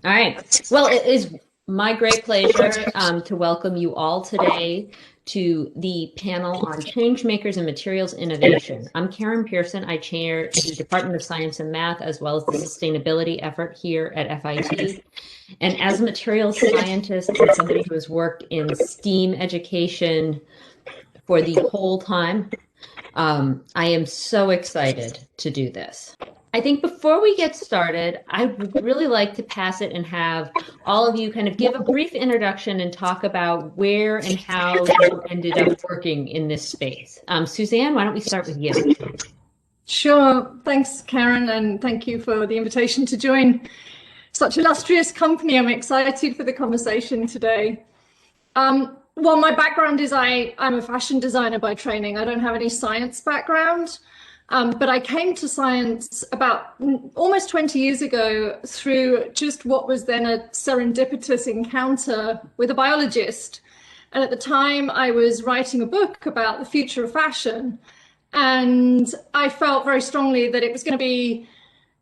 All right. Well, it is my great pleasure to welcome you all today to the panel on Changemakers and Materials Innovation. I'm Karen Pearson. I chair the Department of Science and Math as well as the sustainability effort here at FIT. And as a materials scientist and somebody who has worked in STEAM education for the whole time, I am so excited to do this. I think before we get started, I would really like to pass it and have all of you kind of give a brief introduction and talk about where and how you ended up working in this space. Suzanne, why don't we start with you? Sure. Thanks, Karen, and thank you for the invitation to join such illustrious company. I'm excited for the conversation today. Well, my background is I'm a fashion designer by training. I don't have any science background, but I came to science about almost 20 years ago through just what was then a serendipitous encounter with a biologist. And at the time, I was writing a book about the future of fashion. And I felt very strongly that it was going to be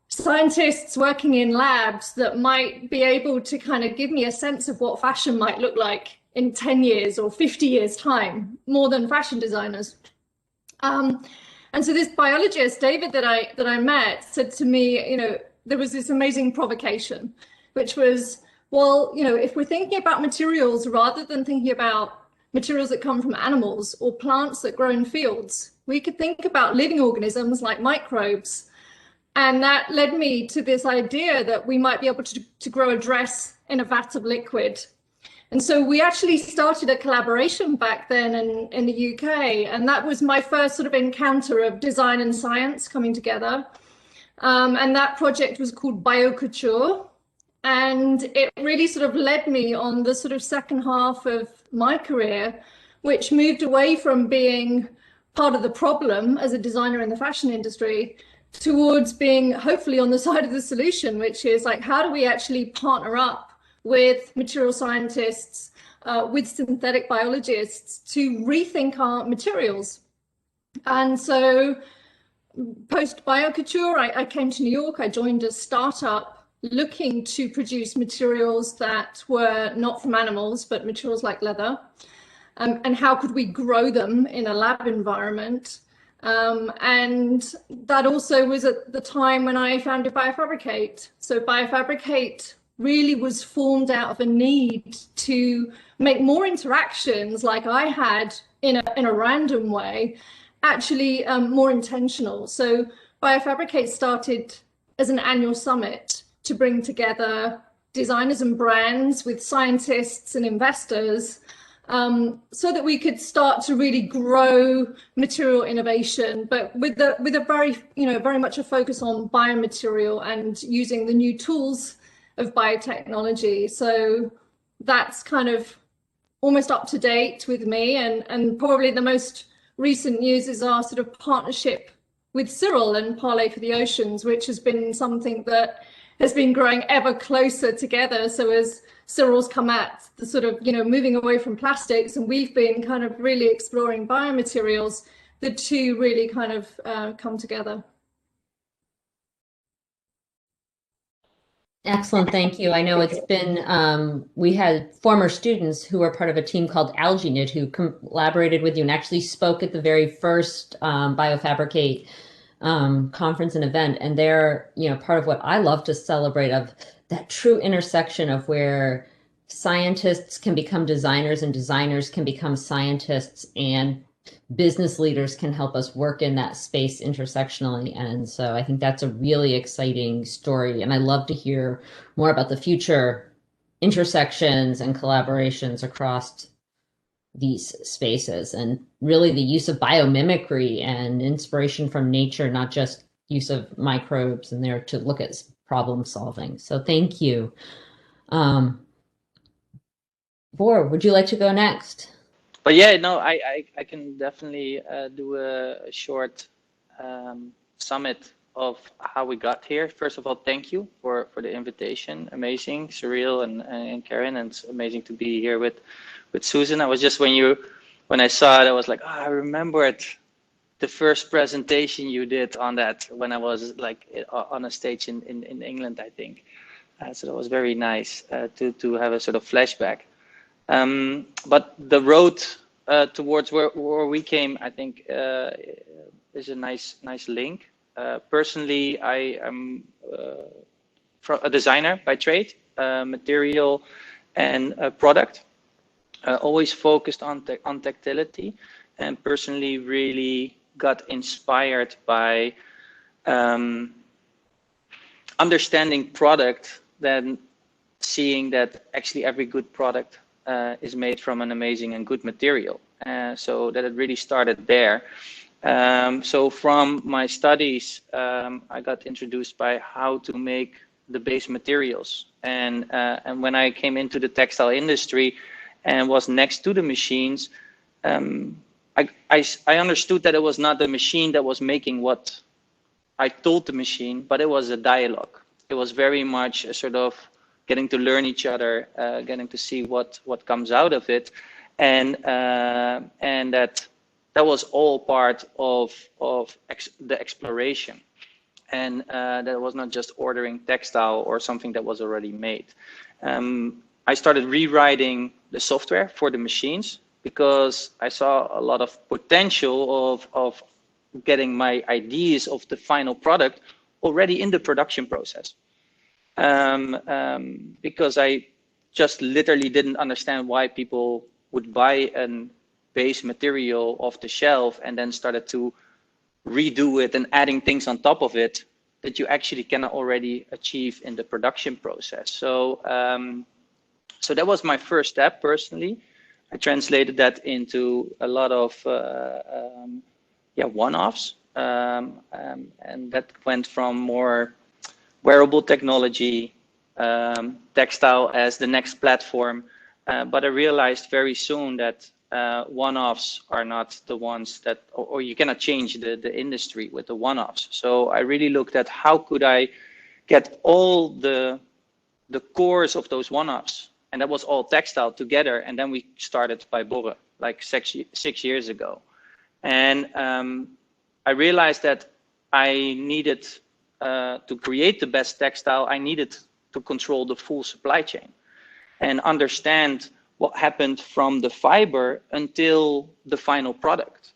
scientists working in labs that might be able to kind of give me a sense of what fashion might look like in 10 years or 50 years time, more than fashion designers. And so this biologist, David, that I met said to me, there was this amazing provocation, which was, well, if we're thinking about materials rather than thinking about materials that come from animals or plants that grow in fields, we could think about living organisms like microbes. And that led me to this idea that we might be able to grow a dress in a vat of liquid. And so we actually started a collaboration back then in the UK. And that was my first sort of encounter of design and science coming together. And that project was called Biocouture. And it really sort of led me on the sort of second half of my career, which moved away from being part of the problem as a designer in the fashion industry towards being hopefully on the side of the solution, which is like, how do we actually partner up with material scientists, with synthetic biologists to rethink our materials? And so post Biocouture, I came to New York. I joined a startup looking to produce materials that were not from animals, but materials like leather. And how could we grow them in a lab environment? And that also was at the time when I founded Biofabricate. So Biofabricate really was formed out of a need to make more interactions like I had in a random way, actually more intentional. So Biofabricate started as an annual summit to bring together designers and brands with scientists and investors, so that we could start to really grow material innovation, but with a very, very much a focus on biomaterial and using the new tools of biotechnology. So that's kind of almost up to date with me. And probably the most recent news is our sort of partnership with Cyrill and Parley for the Oceans, which has been something that has been growing ever closer together. So as Cyrill's come at the sort of, moving away from plastics, and we've been kind of really exploring biomaterials, the two really kind of come together. Excellent, thank you. I know it's been, we had former students who were part of a team called AlgaeKnit who collaborated with you and actually spoke at the very first Biofabricate conference and event. And they're, part of what I love to celebrate, of that true intersection of where scientists can become designers and designers can become scientists, and business leaders can help us work in that space intersectionally. And so I think that's a really exciting story. And I love to hear more about the future intersections and collaborations across these spaces, and really the use of biomimicry and inspiration from nature, not just use of microbes in there to look at problem solving. So thank you. Borre, would you like to go next? But yeah, no, I can definitely do a short summit of how we got here. First of all, thank you for the invitation. Amazing, Cyrill and Karen, and it's amazing to be here with Suzanne. I was just when I saw it, I was like, oh, I remembered the first presentation you did on that when I was like on a stage in England, I think. So that was very nice to have a sort of flashback. But the road towards where we came, I think, is a nice link. Personally, I am a designer by trade, material and product. Always focused on tactility, and personally really got inspired by understanding product, then seeing that actually every good product is made from an amazing and good material. So that it really started there. So from my studies, I got introduced by how to make the base materials. And when I came into the textile industry and was next to the machines, I understood that it was not the machine that was making what I told the machine, but it was a dialogue. It was very much a sort of getting to learn each other, getting to see what comes out of it, and that was all part of the exploration, and that was not just ordering textile or something that was already made. I started rewriting the software for the machines because I saw a lot of potential of getting my ideas of the final product already in the production process. Because I just literally didn't understand why people would buy a base material off the shelf and then started to redo it and adding things on top of it that you actually cannot already achieve in the production process. So, so that was my first step personally. I translated that into a lot of one-offs, and that went from more wearable technology, textile as the next platform. But I realized very soon that one-offs are not the ones that, or you cannot change the industry with the one-offs. So I really looked at how could I get all the cores of those one-offs, and that was all textile together. And then we started Byborre like 6 years ago. And I realized that I needed to create the best textile, I needed to control the full supply chain and understand what happened from the fiber until the final product.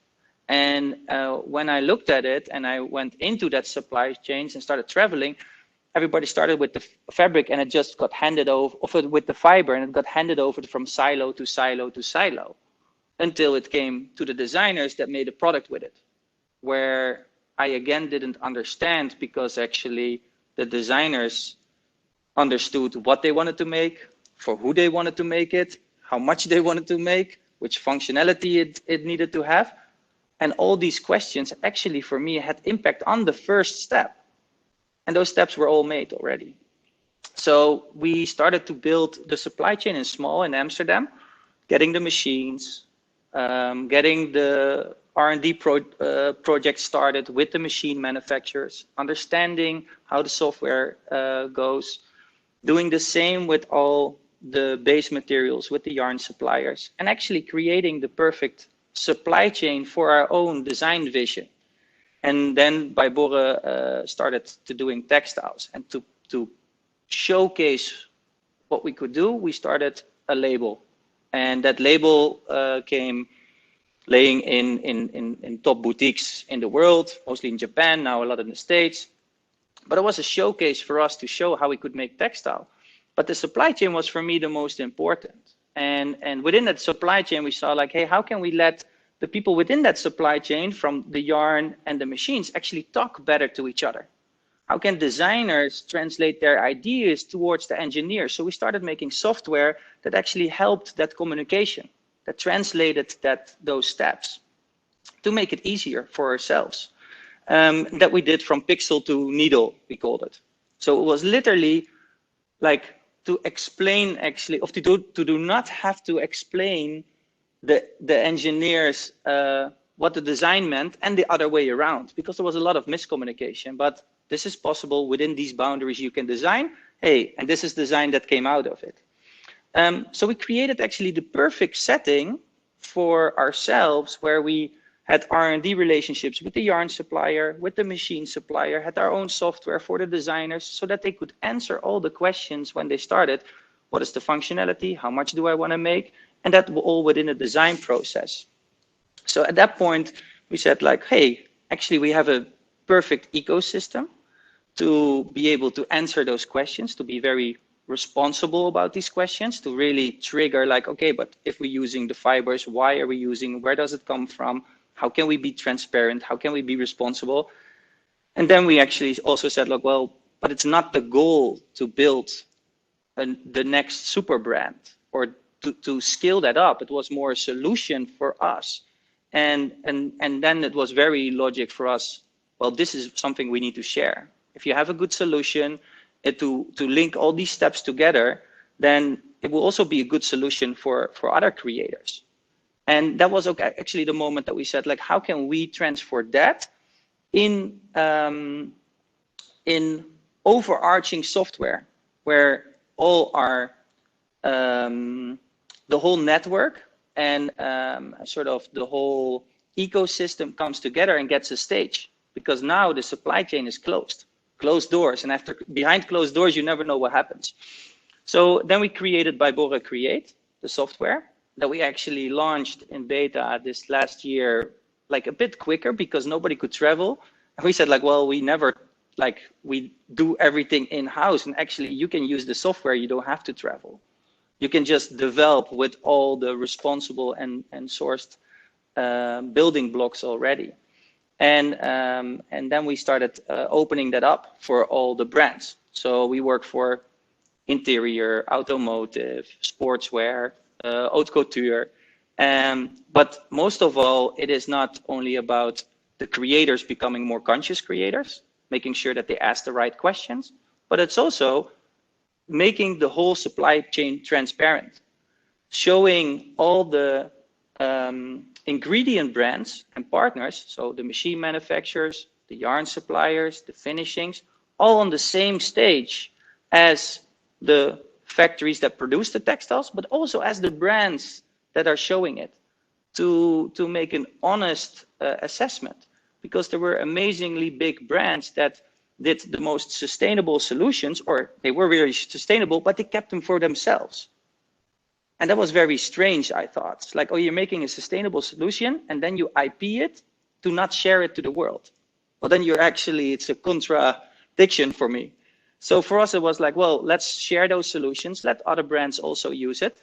And when I looked at it and I went into that supply chains and started traveling, everybody started with the fabric and it just got handed over with the fiber, and it got handed over from silo to silo to silo until it came to the designers that made a product with it, where I again didn't understand, because actually the designers understood what they wanted to make, for who they wanted to make it, how much they wanted to make, which functionality it needed to have. And all these questions actually for me had impact on the first step. And those steps were all made already. So we started to build the supply chain in small in Amsterdam, getting the machines, getting the R&D project started with the machine manufacturers, understanding how the software goes, doing the same with all the base materials with the yarn suppliers, and actually creating the perfect supply chain for our own design vision. And then Byborre started to doing textiles, and to showcase what we could do, we started a label, and that label came laying in top boutiques in the world, mostly in Japan, now a lot in the States. But it was a showcase for us to show how we could make textile. But the supply chain was for me the most important. And within that supply chain, we saw like, hey, how can we let the people within that supply chain, from the yarn and the machines, actually talk better to each other? How can designers translate their ideas towards the engineers? So we started making software that actually helped that communication, that translated those steps to make it easier for ourselves. That we did from pixel to needle, we called it. So it was literally like to explain, actually, of to do not have to explain the engineers what the design meant, and the other way around, because there was a lot of miscommunication. But this is possible within these boundaries. You can design, hey, and this is design that came out of it. So we created actually the perfect setting for ourselves, where we had R&D relationships with the yarn supplier, with the machine supplier, had our own software for the designers so that they could answer all the questions when they started. What is the functionality? How much do I want to make? And that all within a design process. So at that point, we said like, hey, actually we have a perfect ecosystem to be able to answer those questions, to be very responsible about these questions, to really trigger like, okay, but if we're using the fibers, why are we using, where does it come from? How can we be transparent? How can we be responsible? And then we actually also said, look, well, but it's not the goal to build the next super brand or to scale that up. It was more a solution for us. And then it was very logic for us, well, this is something we need to share. If you have a good solution to link all these steps together, then it will also be a good solution for other creators. And that was actually the moment that we said, like, how can we transfer that in overarching software where all our the whole network and sort of the whole ecosystem comes together and gets a stage, because now the supply chain is closed doors, and after behind closed doors you never know what happens. So then we created Byborre Create, the software that we actually launched in beta this last year, like a bit quicker because nobody could travel. And we said like, well, we do everything in-house, and actually you can use the software, you don't have to travel. You can just develop with all the responsible and sourced building blocks already. And then we started opening that up for all the brands. So we work for interior, automotive, sportswear, haute couture. But most of all, it is not only about the creators becoming more conscious creators, making sure that they ask the right questions, but it's also making the whole supply chain transparent, showing all the ingredient brands and partners, so the machine manufacturers, the yarn suppliers, the finishings, all on the same stage as the factories that produce the textiles, but also as the brands that are showing it, to make an honest assessment. Because there were amazingly big brands that did the most sustainable solutions, or they were really sustainable, but they kept them for themselves. And that was very strange, I thought. It's like, oh, you're making a sustainable solution and then you IP it to not share it to the world. Well, then it's a contradiction for me. So for us, it was like, well, let's share those solutions, let other brands also use it,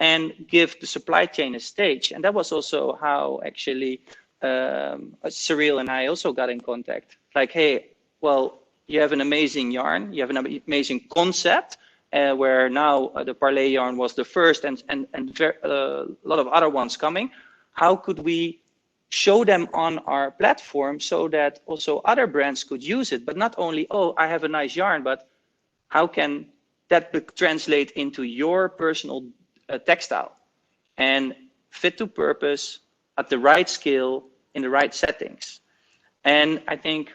and give the supply chain a stage. And that was also how actually Cyrill and I also got in contact. Like, hey, well, you have an amazing yarn, you have an amazing concept, where now the Parley yarn was the first, and a lot of other ones coming. How could we show them on our platform so that also other brands could use it? But not only, oh, I have a nice yarn, but how can that translate into your personal textile and fit to purpose at the right scale in the right settings? And I think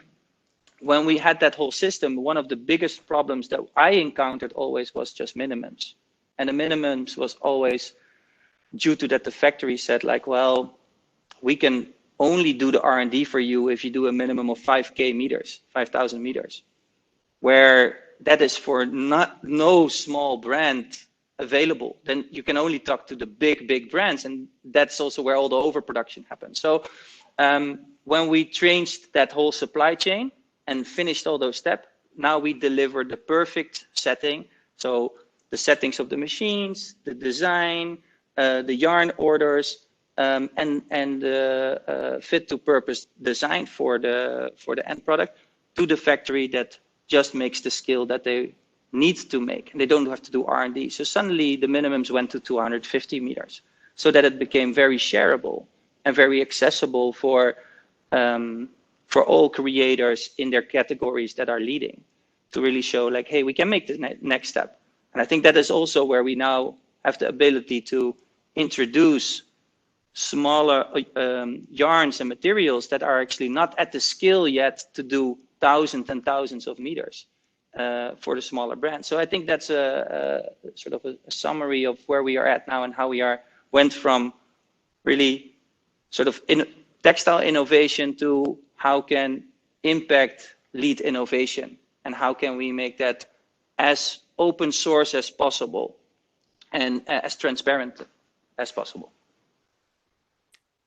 when we had that whole system, one of the biggest problems that I encountered always was just minimums. And the minimums was always due to that the factory said like, well, we can only do the R&D for you if you do a minimum of 5,000 meters, where that is for no small brand available. Then you can only talk to the big brands, and that's also where all the overproduction happens. So when we changed that whole supply chain and finished all those steps, now we deliver the perfect setting. So the settings of the machines, the design, the yarn orders, and the fit to purpose design for the end product to the factory that just makes the skill that they need to make, and they don't have to do R&D. So suddenly the minimums went to 250 meters, so that it became very shareable and very accessible for all creators in their categories that are leading, to really show like, hey, we can make the next step. And I think that is also where we now have the ability to introduce smaller yarns and materials that are actually not at the scale yet to do thousands and thousands of meters for the smaller brands. So I think that's a sort of a summary of where we are at now and how we went from really sort of textile innovation to how can impact lead innovation, and how can we make that as open source as possible and as transparent as possible.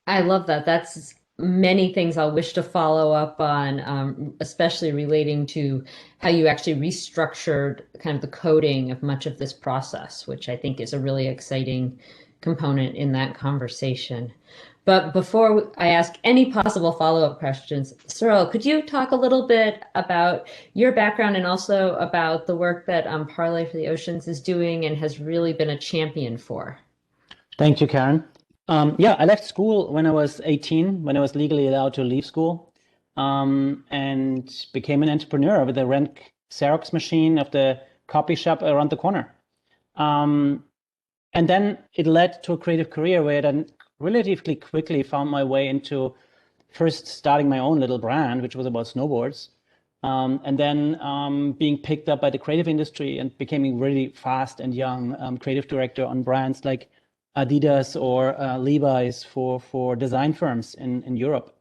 I love that. That's many things I'll wish to follow up on, especially relating to how you actually restructured kind of the coding of much of this process, which I think is a really exciting component in that conversation. But before I ask any possible follow-up questions, Cyrill, could you talk a little bit about your background and also about the work that Parley for the Oceans is doing and has really been a champion for? Thank you, Karen. Yeah, I left school when I was 18, when I was legally allowed to leave school, and became an entrepreneur with a rent Xerox machine of the copy shop around the corner. And then it led to a creative career where I then relatively quickly found my way into first starting my own little brand, which was about snowboards, and then being picked up by the creative industry and becoming really fast and young creative director on brands like Adidas or Levi's for design firms in Europe.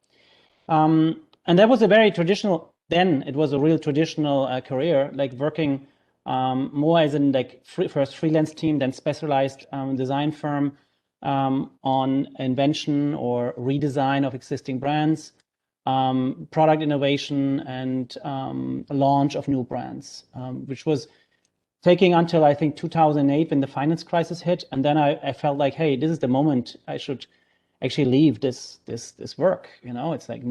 And that was a very traditional, then it was a real traditional career, like working more as in like first freelance team, then specialized design firm on invention or redesign of existing brands, product innovation, and launch of new brands, which was taking until I think 2008 when the finance crisis hit. And then I felt like, hey, this is the moment I should actually leave this work. You know, it's like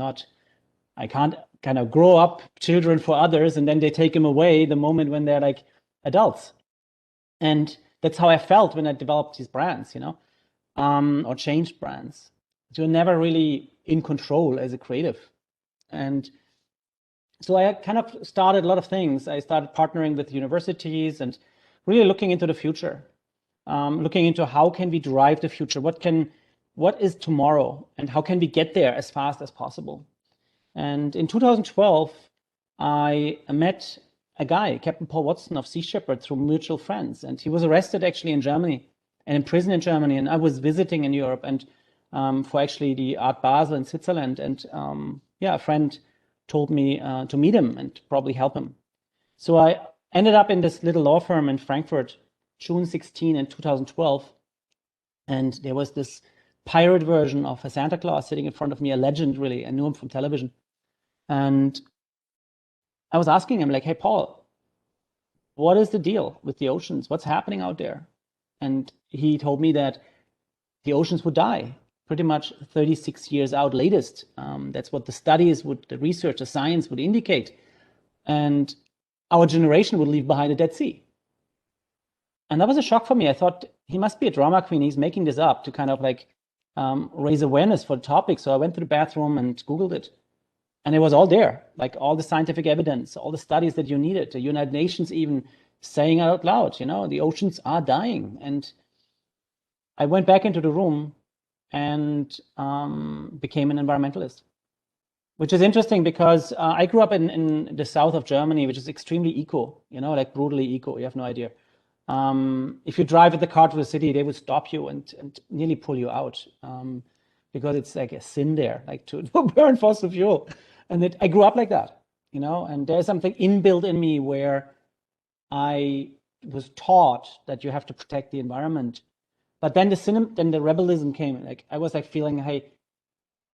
I can't kind of grow up children for others and then they take them away the moment when they're like adults. And that's how I felt when I developed these brands, you know, or changed brands. You're never really in control as a creative. And so I kind of started a lot of things. I started partnering with universities and really looking into the future, looking into how can we drive the future? What is tomorrow and how can we get there as fast as possible? And in 2012, I met a guy, Captain Paul Watson of Sea Shepherd, through mutual friends. And he was arrested actually in Germany and in prison in Germany. And I was visiting in Europe and for actually the Art Basel in Switzerland. And yeah, a friend told me to meet him and probably help him. So I ended up in this little law firm in Frankfurt, June 16 in 2012. And there was this pirate version of a Santa Claus sitting in front of me, a legend really. I knew him from television. And I was asking him like, hey, Paul, what is the deal with the oceans? What's happening out there? And he told me that the oceans would die pretty much 36 years out latest. That's what the studies would, the research, the science would indicate. And our generation would leave behind a Dead Sea. And that was a shock for me. I thought he must be a drama queen. He's making this up to kind of like raise awareness for the topic. So I went to the bathroom and Googled it. And it was all there, like all the scientific evidence, all the studies that you needed, the United Nations even saying out loud, you know, the oceans are dying. And I went back into the room and became an environmentalist, which is interesting because I grew up in the south of Germany, which is extremely eco, you know, like brutally eco. You have no idea. If you drive with the car to the city, they would stop you and nearly pull you out because it's like a sin there, like to burn fossil fuel. And I grew up like that, you know, and there's something inbuilt in me where I was taught that you have to protect the environment. But then the rebellism came. Like I was like feeling, hey,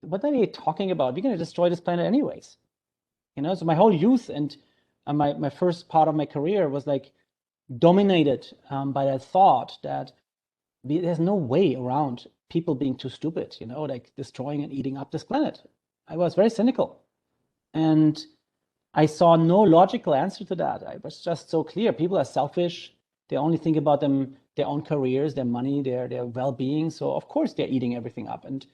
what are they talking about? We're going to destroy this planet anyways, you know. So my whole youth and my first part of my career was like dominated by that thought that there's no way around people being too stupid, you know, like destroying and eating up this planet. I was very cynical, and I saw no logical answer to that. I was just so clear. People are selfish. They only think about their own careers, their money, their well-being. So of course they're eating everything up. And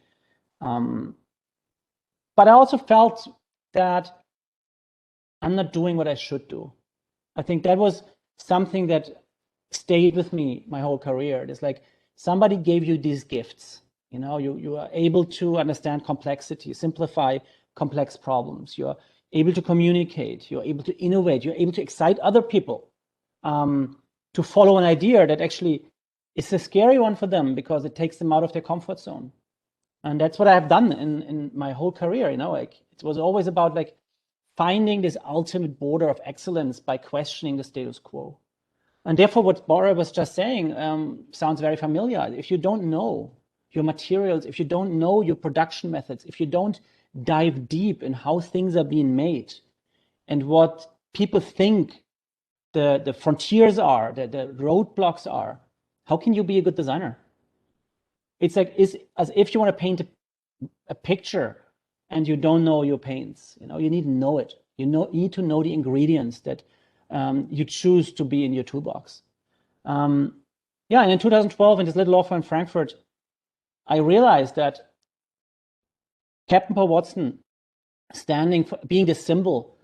but I also felt that I'm not doing what I should do. I think that was something that stayed with me my whole career. It's like somebody gave you these gifts. You know, you are able to understand complexity, simplify complex problems. You're able to communicate. You're able to innovate. You're able to excite other people to follow an idea that actually is a scary one for them because it takes them out of their comfort zone. And that's what I've done in my whole career, you know, like it was always about like finding this ultimate border of excellence by questioning the status quo. And therefore, what Borre was just saying sounds very familiar. If you don't know your materials, if you don't know your production methods, if you don't dive deep in how things are being made and what people think the frontiers are, the roadblocks are, how can you be a good designer? It's like it's as if you want to paint a picture and you don't know your paints. You know, you need to know it. You need to know the ingredients that you choose to be in your toolbox. Yeah, and in 2012, in this little law firm in Frankfurt, I realized that Captain Paul Watson, standing for being the symbol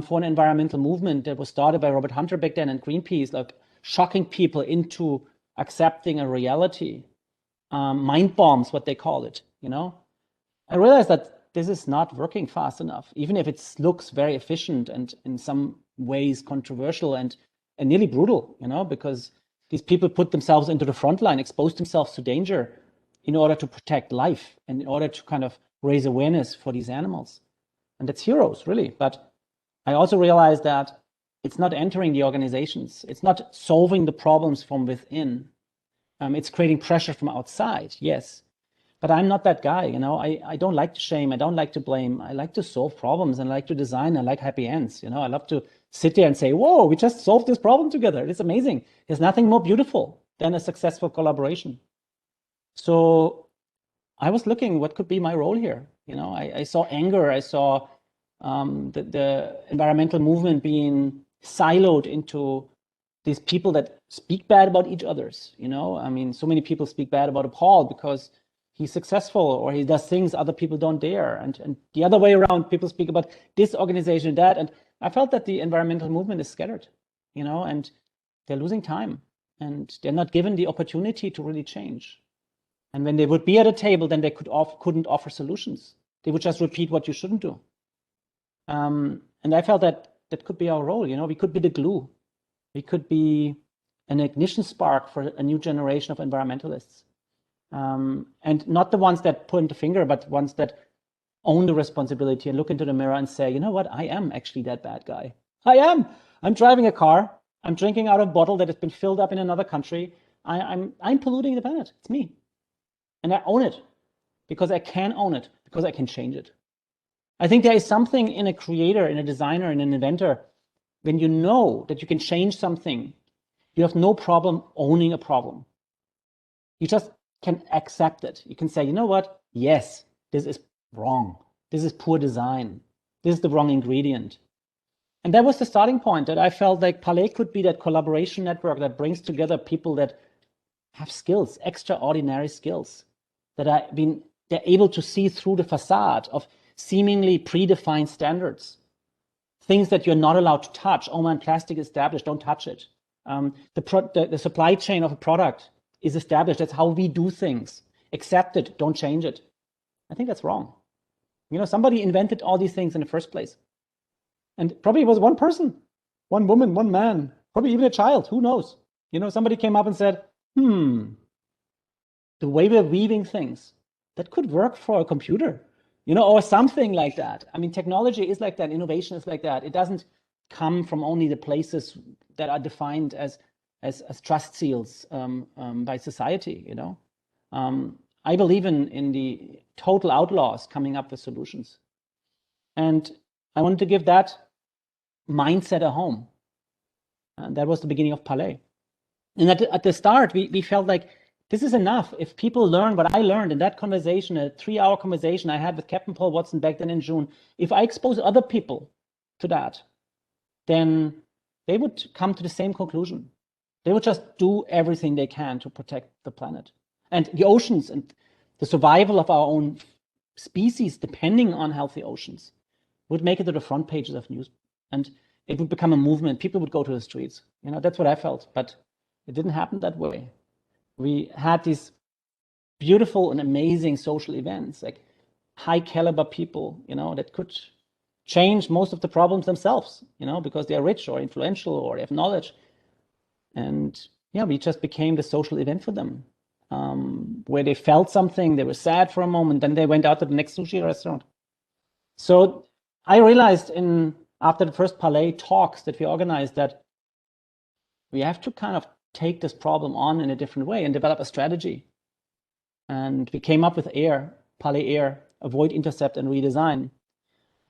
for an environmental movement that was started by Robert Hunter back then and Greenpeace, like shocking people into accepting a reality, mind bombs, what they call it, you know. I realized that this is not working fast enough, even if it looks very efficient and in some ways controversial and nearly brutal, you know, because these people put themselves into the front line, expose themselves to danger in order to protect life and in order to kind of raise awareness for these animals. And that's heroes, really. But I also realized that it's not entering the organizations. It's not solving the problems from within. It's creating pressure from outside, yes. But I'm not that guy, you know. I don't like to shame. I don't like to blame. I like to solve problems and I like to design. I like happy ends, you know. I love to sit there and say, whoa, we just solved this problem together. It's amazing. There's nothing more beautiful than a successful collaboration. So I was looking what could be my role here. You know, I saw anger. I saw the environmental movement being siloed into these people that speak bad about each other's, you know. I mean, so many people speak bad about Paul because he's successful or he does things other people don't dare. And the other way around, people speak about this organization, that. And I felt that the environmental movement is scattered, you know, and they're losing time and they're not given the opportunity to really change. And when they would be at a table, then they couldn't offer solutions. They would just repeat what you shouldn't do. And I felt that that could be our role, you know. We could be the glue. We could be an ignition spark for a new generation of environmentalists. And not the ones that point the finger, but ones that own the responsibility and look into the mirror and say, you know what, I am actually that bad guy. I am. I'm driving a car. I'm drinking out of a bottle that has been filled up in another country. I'm polluting the planet. It's me. And I own it because I can own it, because I can change it. I think there is something in a creator, in a designer, in an inventor, when you know that you can change something, you have no problem owning a problem. You just can accept it. You can say, you know what? Yes, this is wrong. This is poor design. This is the wrong ingredient. And that was the starting point, that I felt like Parley could be that collaboration network that brings together people that have skills, extraordinary skills, that they're able to see through the facade of seemingly predefined standards, things that you're not allowed to touch. Oh man, plastic is established, don't touch it. The supply chain of a product is established. That's how we do things. Accept it, don't change it. I think that's wrong. You know, somebody invented all these things in the first place. And probably it was one person, one woman, one man, probably even a child, who knows? You know, somebody came up and said, the way we're weaving things, that could work for a computer, you know, or something like that. I mean, technology is like that, innovation is like that. It doesn't come from only the places that are defined as trust seals by society, you know. I believe in the total outlaws coming up with solutions. And I wanted to give that mindset a home. And that was the beginning of Parley. And at the start, we felt like this is enough. If people learn what I learned in that conversation, a 3-hour conversation I had with Captain Paul Watson back then in June, if I expose other people to that, then they would come to the same conclusion. They would just do everything they can to protect the planet. And the oceans and the survival of our own species, depending on healthy oceans, would make it to the front pages of news. And it would become a movement. People would go to the streets. You know, that's what I felt. But it didn't happen that way. We had these beautiful and amazing social events, like high caliber people, you know, that could change most of the problems themselves, you know, because they are rich or influential or they have knowledge. And yeah, we just became the social event for them. where they felt something, they were sad for a moment, then they went out to the next sushi restaurant. So I realized after the first Parley talks that we organized that we have to kind of take this problem on in a different way and develop a strategy. And we came up with Parley Air, avoid, intercept, and redesign.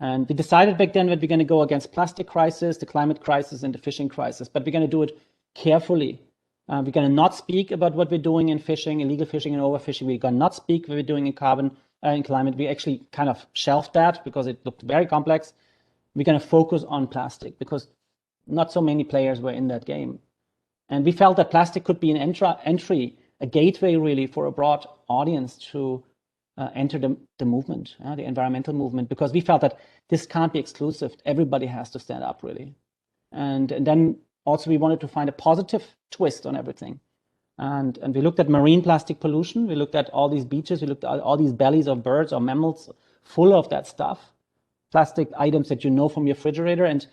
And we decided back then that we're going to go against plastic crisis, the climate crisis, and the fishing crisis, but we're going to do it carefully. We're going to not speak about what we're doing in fishing, illegal fishing and overfishing. We're going to not speak what we're doing in carbon and climate. We actually kind of shelved that because it looked very complex. We're going to focus on plastic because not so many players were in that game. And we felt that plastic could be an entry, a gateway really for a broad audience to enter the movement, the environmental movement, because we felt that this can't be exclusive. Everybody has to stand up really. And then also we wanted to find a positive twist on everything. And we looked at marine plastic pollution. We looked at all these beaches. We looked at all these bellies of birds or mammals full of that stuff, plastic items that you know from your refrigerator. And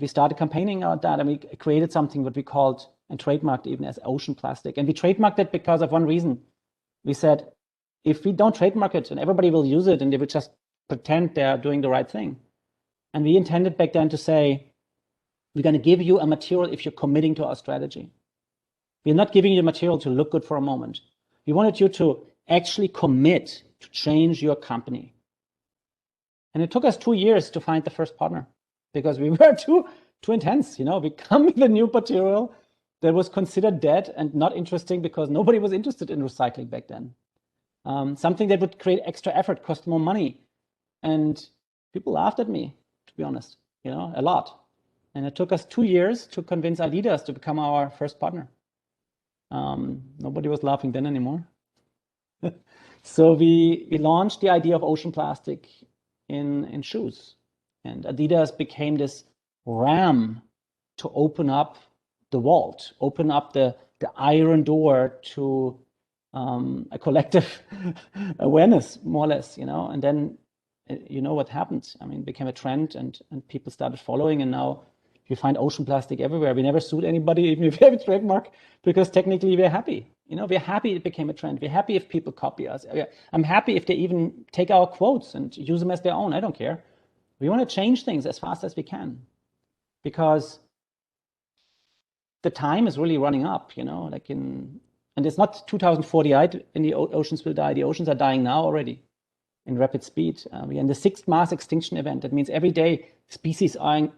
we started campaigning about that. And we created something what we called and trademarked even as ocean plastic. And we trademarked it because of one reason. We said, if we don't trademark it and everybody will use it and they will just pretend they're doing the right thing. And we intended back then to say, we're going to give you a material if you're committing to our strategy. We're not giving you material to look good for a moment. We wanted you to actually commit to change your company. And it took us 2 years to find the first partner because we were too intense. We come with a new material that was considered dead and not interesting because nobody was interested in recycling back then. Something that would create extra effort, cost more money. And people laughed at me, to be honest, a lot. And it took us 2 years to convince Adidas to become our first partner. Nobody was laughing then anymore. So we launched the idea of ocean plastic in shoes. And Adidas became this ram to open up the vault, open up the iron door to a collective awareness, more or less, and then what happened. I mean, it became a trend and people started following, and now you find ocean plastic everywhere. We never sued anybody, even if we have a trademark, because technically we're happy. We're happy it became a trend. We're happy if people copy us. I'm happy if they even take our quotes and use them as their own. I don't care. We want to change things as fast as we can because the time is really running up, and it's not 2048 and the oceans will die. The oceans are dying now already in rapid speed. We're in the 6th mass extinction event. That means every day species are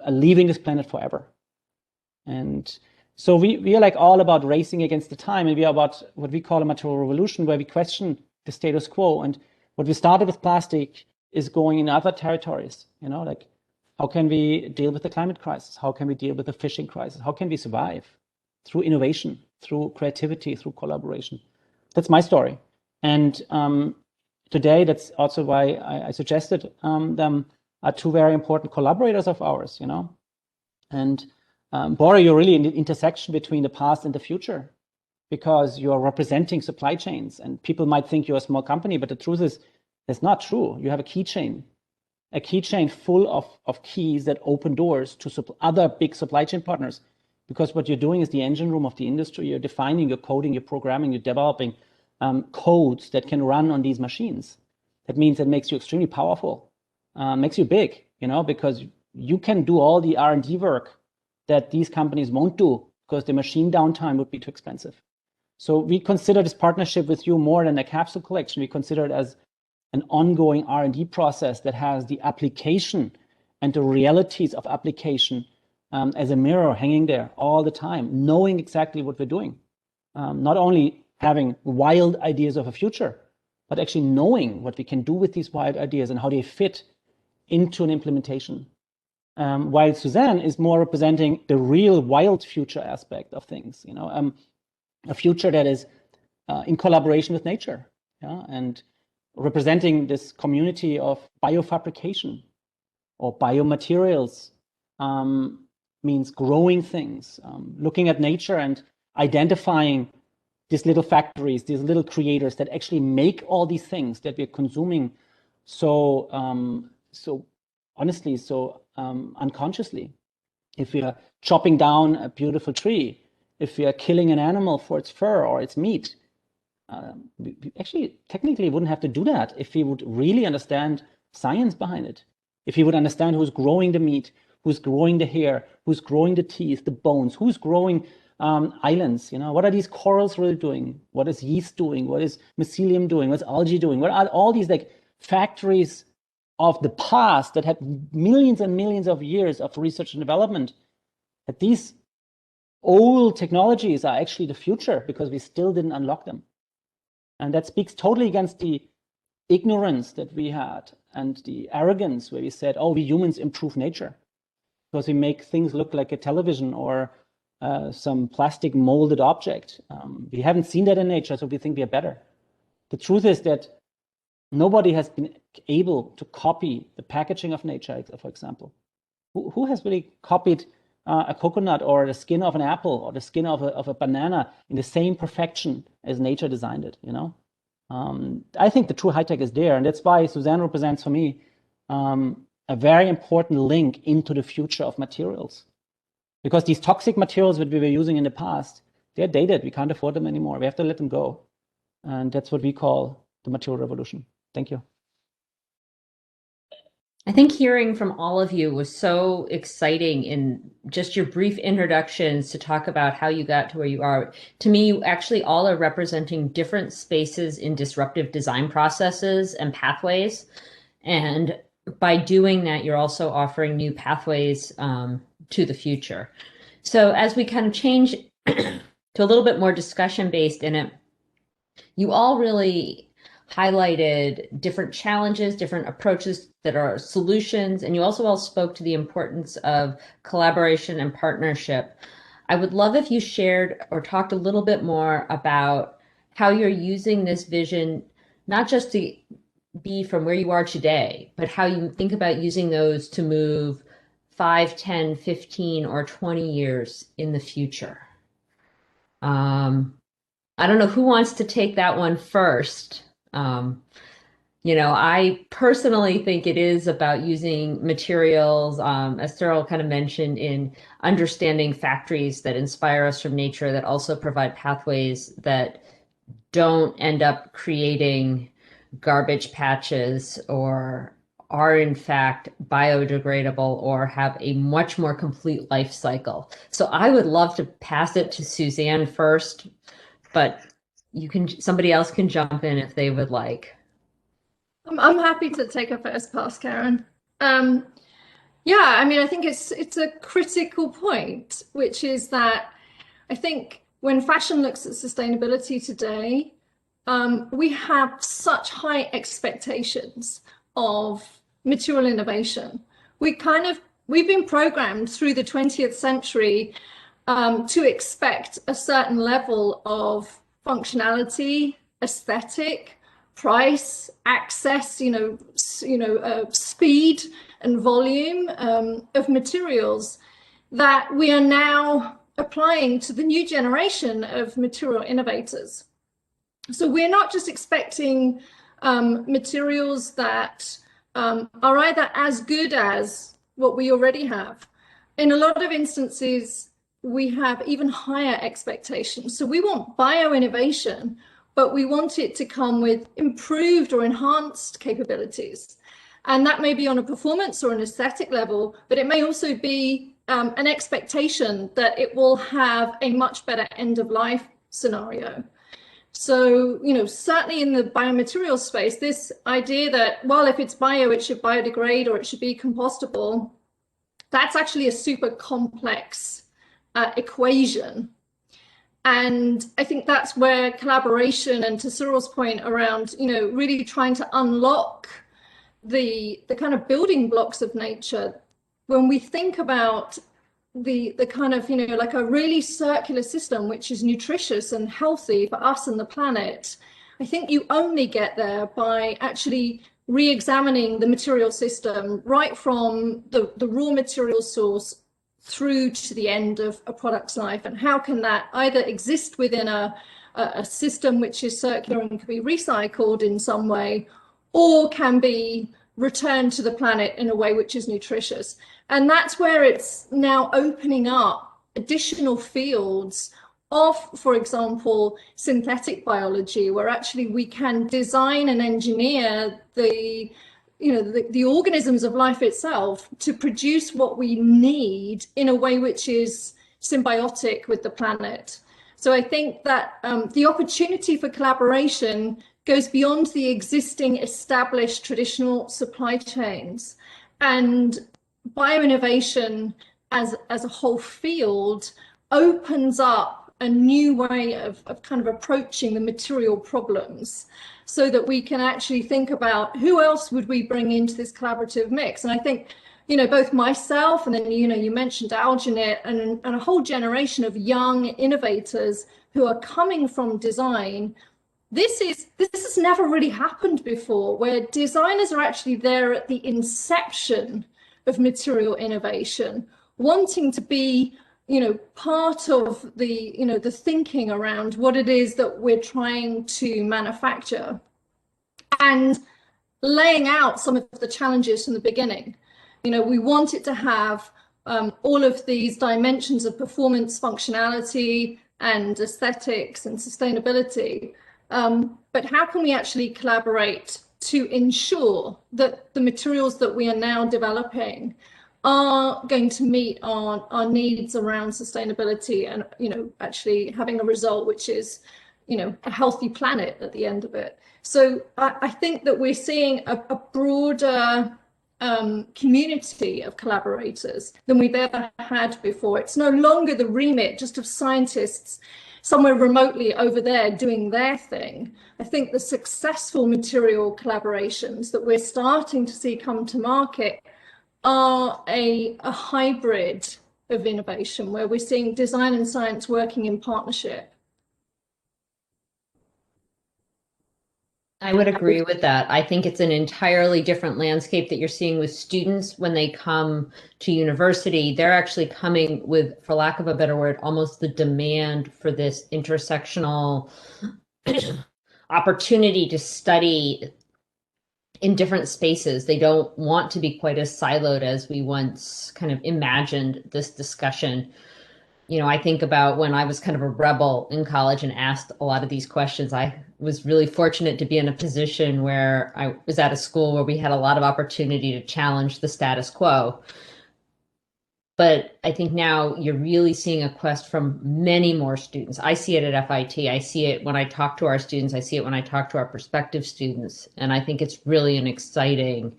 leaving this planet forever. And so we are like all about racing against the time, and we are about what we call a material revolution, where we question the status quo. And what we started with plastic is going in other territories, like how can we deal with the climate crisis? How can we deal with the fishing crisis? How can we survive? Through innovation, through creativity, through collaboration. That's my story. And today, that's also why I suggested them are 2 very important collaborators of ours, And Borre, you're really in the intersection between the past and the future because you're representing supply chains. And people might think you're a small company, but the truth is, that's not true. You have a keychain full of keys that open doors to other big supply chain partners. Because what you're doing is the engine room of the industry. You're defining, you're coding, you're programming, you're developing codes that can run on these machines. That means it makes you extremely powerful, makes you big, because you can do all the R&D work that these companies won't do because the machine downtime would be too expensive. So we consider this partnership with you more than a capsule collection. We consider it as an ongoing R&D process that has the application and the realities of application as a mirror hanging there all the time, knowing exactly what we're doing. Not only having wild ideas of a future, but actually knowing what we can do with these wild ideas and how they fit into an implementation. While Suzanne is more representing the real wild future aspect of things, a future that is in collaboration with nature, and representing this community of biofabrication or biomaterials. Means growing things, looking at nature and identifying these little factories, these little creators that actually make all these things that we're consuming so honestly, so unconsciously. If we are chopping down a beautiful tree, if we are killing an animal for its fur or its meat, We actually technically wouldn't have to do that if we would really understand science behind it. If we would understand who's growing the meat, who's growing the hair, who's growing the teeth, the bones, who's growing islands, what are these corals really doing? What is yeast doing? What is mycelium doing? What's algae doing? What are all these like factories of the past that had millions and millions of years of research and development? That these old technologies are actually the future because we still didn't unlock them. And that speaks totally against the ignorance that we had and the arrogance where we said, oh, we humans improve nature because we make things look like a television or some plastic molded object. We haven't seen that in nature, so we think we are better. The truth is that nobody has been able to copy the packaging of nature, for example. Who has really copied a coconut or the skin of an apple or the skin of a banana in the same perfection as nature designed it, I think the true high tech is there, and that's why Suzanne represents for me a very important link into the future of materials. Because these toxic materials that we were using in the past, they're dated. We can't afford them anymore. We have to let them go. And that's what we call the material revolution. Thank you. I think hearing from all of you was so exciting in just your brief introductions to talk about how you got to where you are. To me, you actually all are representing different spaces in disruptive design processes and pathways. And by doing that, you're also offering new pathways to the future. So as we kind of change to a little bit more discussion based in it, you all really highlighted different challenges, different approaches that are solutions, and you also all spoke to the importance of collaboration and partnership. I would love if you shared or talked a little bit more about how you're using this vision, not just to be from where you are today, but how you think about using those to move 5, 10, 15, or 20 years in the future. I don't know who wants to take that one first. I personally think it is about using materials, as Cyrill kind of mentioned, in understanding factories that inspire us from nature, that also provide pathways that don't end up creating garbage patches or are in fact biodegradable or have a much more complete life cycle. So I would love to pass it to Suzanne first, but somebody else can jump in if they would like. I'm happy to take a first pass, Karen. I think it's a critical point, which is that I think when fashion looks at sustainability today, we have such high expectations of material innovation. We've been programmed through the 20th century to expect a certain level of functionality, aesthetic, price, access, speed and volume of materials that we are now applying to the new generation of material innovators. So we're not just expecting materials that are either as good as what we already have. In a lot of instances, we have even higher expectations. So we want bio-innovation, but we want it to come with improved or enhanced capabilities. And that may be on a performance or an aesthetic level, but it may also be an expectation that it will have a much better end of life scenario. So, certainly in the biomaterial space, this idea that, well, if it's bio, it should biodegrade or it should be compostable, that's actually a super complex equation. And I think that's where collaboration, and to Cyrill's point around, really trying to unlock the kind of building blocks of nature. When we think about the kind of, like a really circular system, which is nutritious and healthy for us and the planet, I think you only get there by actually re-examining the material system right from the raw material source through to the end of a product's life, and how can that either exist within a system which is circular and can be recycled in some way, or can be returned to the planet in a way which is nutritious. And that's where it's now opening up additional fields of, for example, synthetic biology, where actually we can design and engineer the organisms of life itself to produce what we need in a way which is symbiotic with the planet. So I think that the opportunity for collaboration goes beyond the existing established traditional supply chains, and bioinnovation as a whole field opens up a new way of kind of approaching the material problems, so that we can actually think about who else would we bring into this collaborative mix. And I think, both myself and then, you mentioned Alginate and a whole generation of young innovators who are coming from design. This has never really happened before, where designers are actually there at the inception of material innovation, wanting to be, part of the, the thinking around what it is that we're trying to manufacture, and laying out some of the challenges from the beginning. We want it to have all of these dimensions of performance, functionality, and aesthetics and sustainability. But how can we actually collaborate to ensure that the materials that we are now developing are going to meet our needs around sustainability, and actually having a result which is a healthy planet at the end of it. So I think that we're seeing a broader community of collaborators than we've ever had before. It's no longer the remit just of scientists somewhere remotely over there doing their thing. I think the successful material collaborations that we're starting to see come to market are a hybrid of innovation, where we're seeing design and science working in partnership. I would agree with that. I think it's an entirely different landscape that you're seeing with students when they come to university. They're actually coming with, for lack of a better word, almost the demand for this intersectional opportunity to study in different spaces. They don't want to be quite as siloed as we once kind of imagined this discussion. I think about when I was kind of a rebel in college and asked a lot of these questions. I was really fortunate to be in a position where I was at a school where we had a lot of opportunity to challenge the status quo. But I think now you're really seeing a quest from many more students. I see it at FIT. I see it when I talk to our students. I see it when I talk to our prospective students. And I think it's really an exciting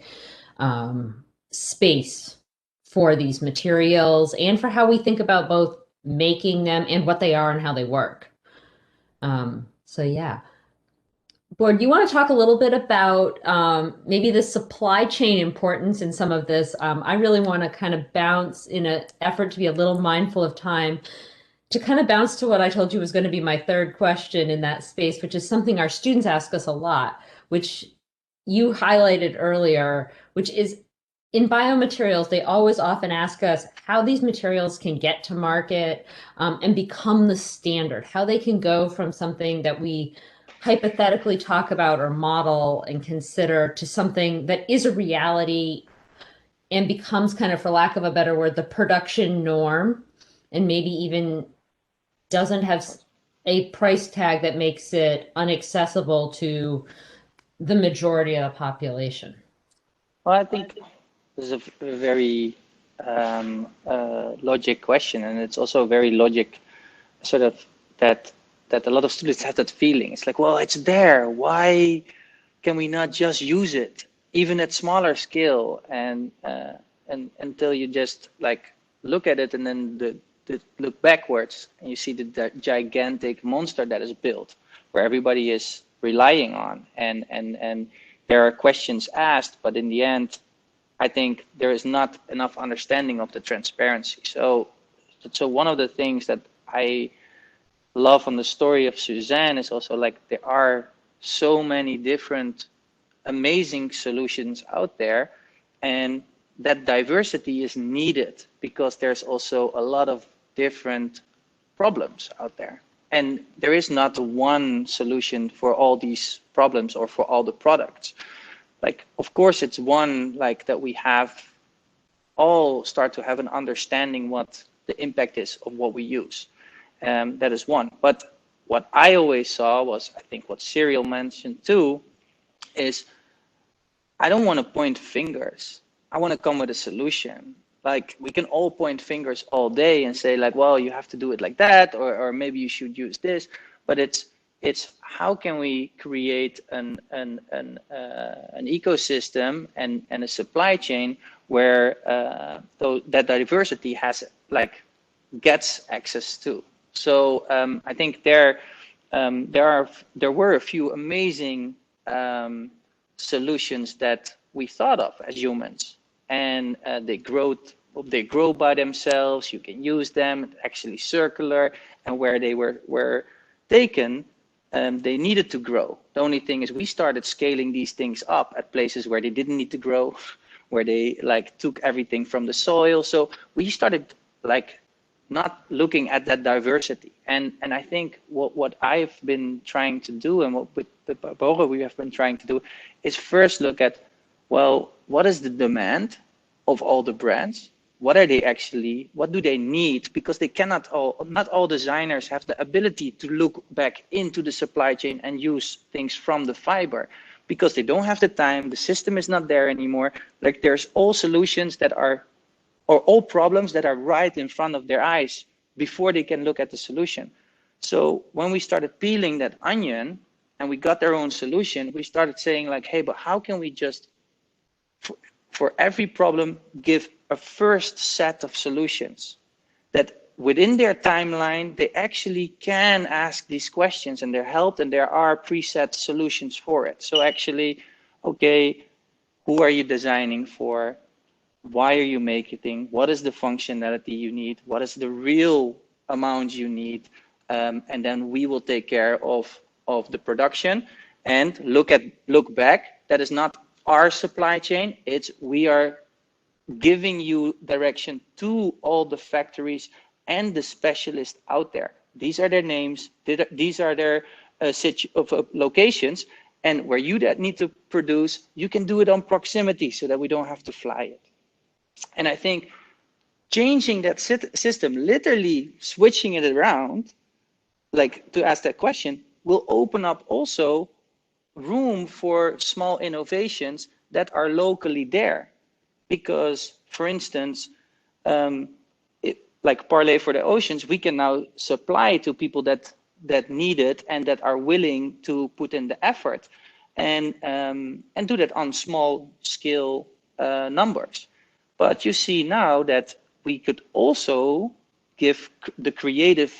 space for these materials and for how we think about both making them and what they are and how they work. So yeah. Borre, do you want to talk a little bit about maybe the supply chain importance in some of this? I really want to kind of bounce, in an effort to be a little mindful of time, to kind of bounce to what I told you was going to be my third question in that space, which is something our students ask us a lot, which you highlighted earlier, which is in biomaterials, they always often ask us how these materials can get to market and become the standard, how they can go from something that we hypothetically talk about or model and consider to something that is a reality and becomes kind of, for lack of a better word, the production norm, and maybe even doesn't have a price tag that makes it inaccessible to the majority of the population. Well, I think this is a very logic question, and it's also a very logic sort of that a lot of students have that feeling. It's like, well, it's there. Why can we not just use it, even at smaller scale? And until you just like look at it and then look backwards, and you see the gigantic monster that is built, where everybody is relying on, and there are questions asked, but in the end, I think there is not enough understanding of the transparency. So one of the things that I love on the story of Suzanne is also like there are so many different amazing solutions out there, and that diversity is needed because there's also a lot of different problems out there, and there is not one solution for all these problems or for all the products. Like, of course, it's one like that we have all start to have an understanding what the impact is of what we use. That is one. But what I always saw was, I think what Cyrill mentioned too, is I don't want to point fingers. I want to come with a solution. Like, we can all point fingers all day and say like, well, you have to do it like that, or maybe you should use this. But it's how can we create an ecosystem and a supply chain where that diversity has gets access to. So I think there were a few amazing solutions that we thought of as humans, and they grow by themselves. You can use them, actually circular, and where they were taken, they needed to grow. The only thing is we started scaling these things up at places where they didn't need to grow, where they took everything from the soil. So we started not looking at that diversity. And I think what I've been trying to do, and what with Borre we have been trying to do, is first look at, well, what is the demand of all the brands? What are they actually, what do they need? Because they cannot not all designers have the ability to look back into the supply chain and use things from the fiber, because they don't have the time, the system is not there anymore. Like, there's all solutions that are, or all problems that are right in front of their eyes before they can look at the solution. So when we started peeling that onion and we got their own solution, we started saying like, hey, but how can we just, for every problem, give a first set of solutions that within their timeline, they actually can ask these questions and they're helped, and there are preset solutions for it. So actually, okay, who are you designing for? Why are you making? What is the functionality you need? What is the real amount you need? And then we will take care of the production and look back. That is not our supply chain. It's we are giving you direction to all the factories and the specialists out there. These are their names. These are their locations. And where you need to produce, you can do it on proximity so that we don't have to fly it. And I think changing that system, literally switching it around, like to ask that question, will open up also room for small innovations that are locally there. Because, for instance, like Parley for the oceans, we can now supply to people that need it and that are willing to put in the effort, and do that on small scale numbers. But you see now that we could also give the creative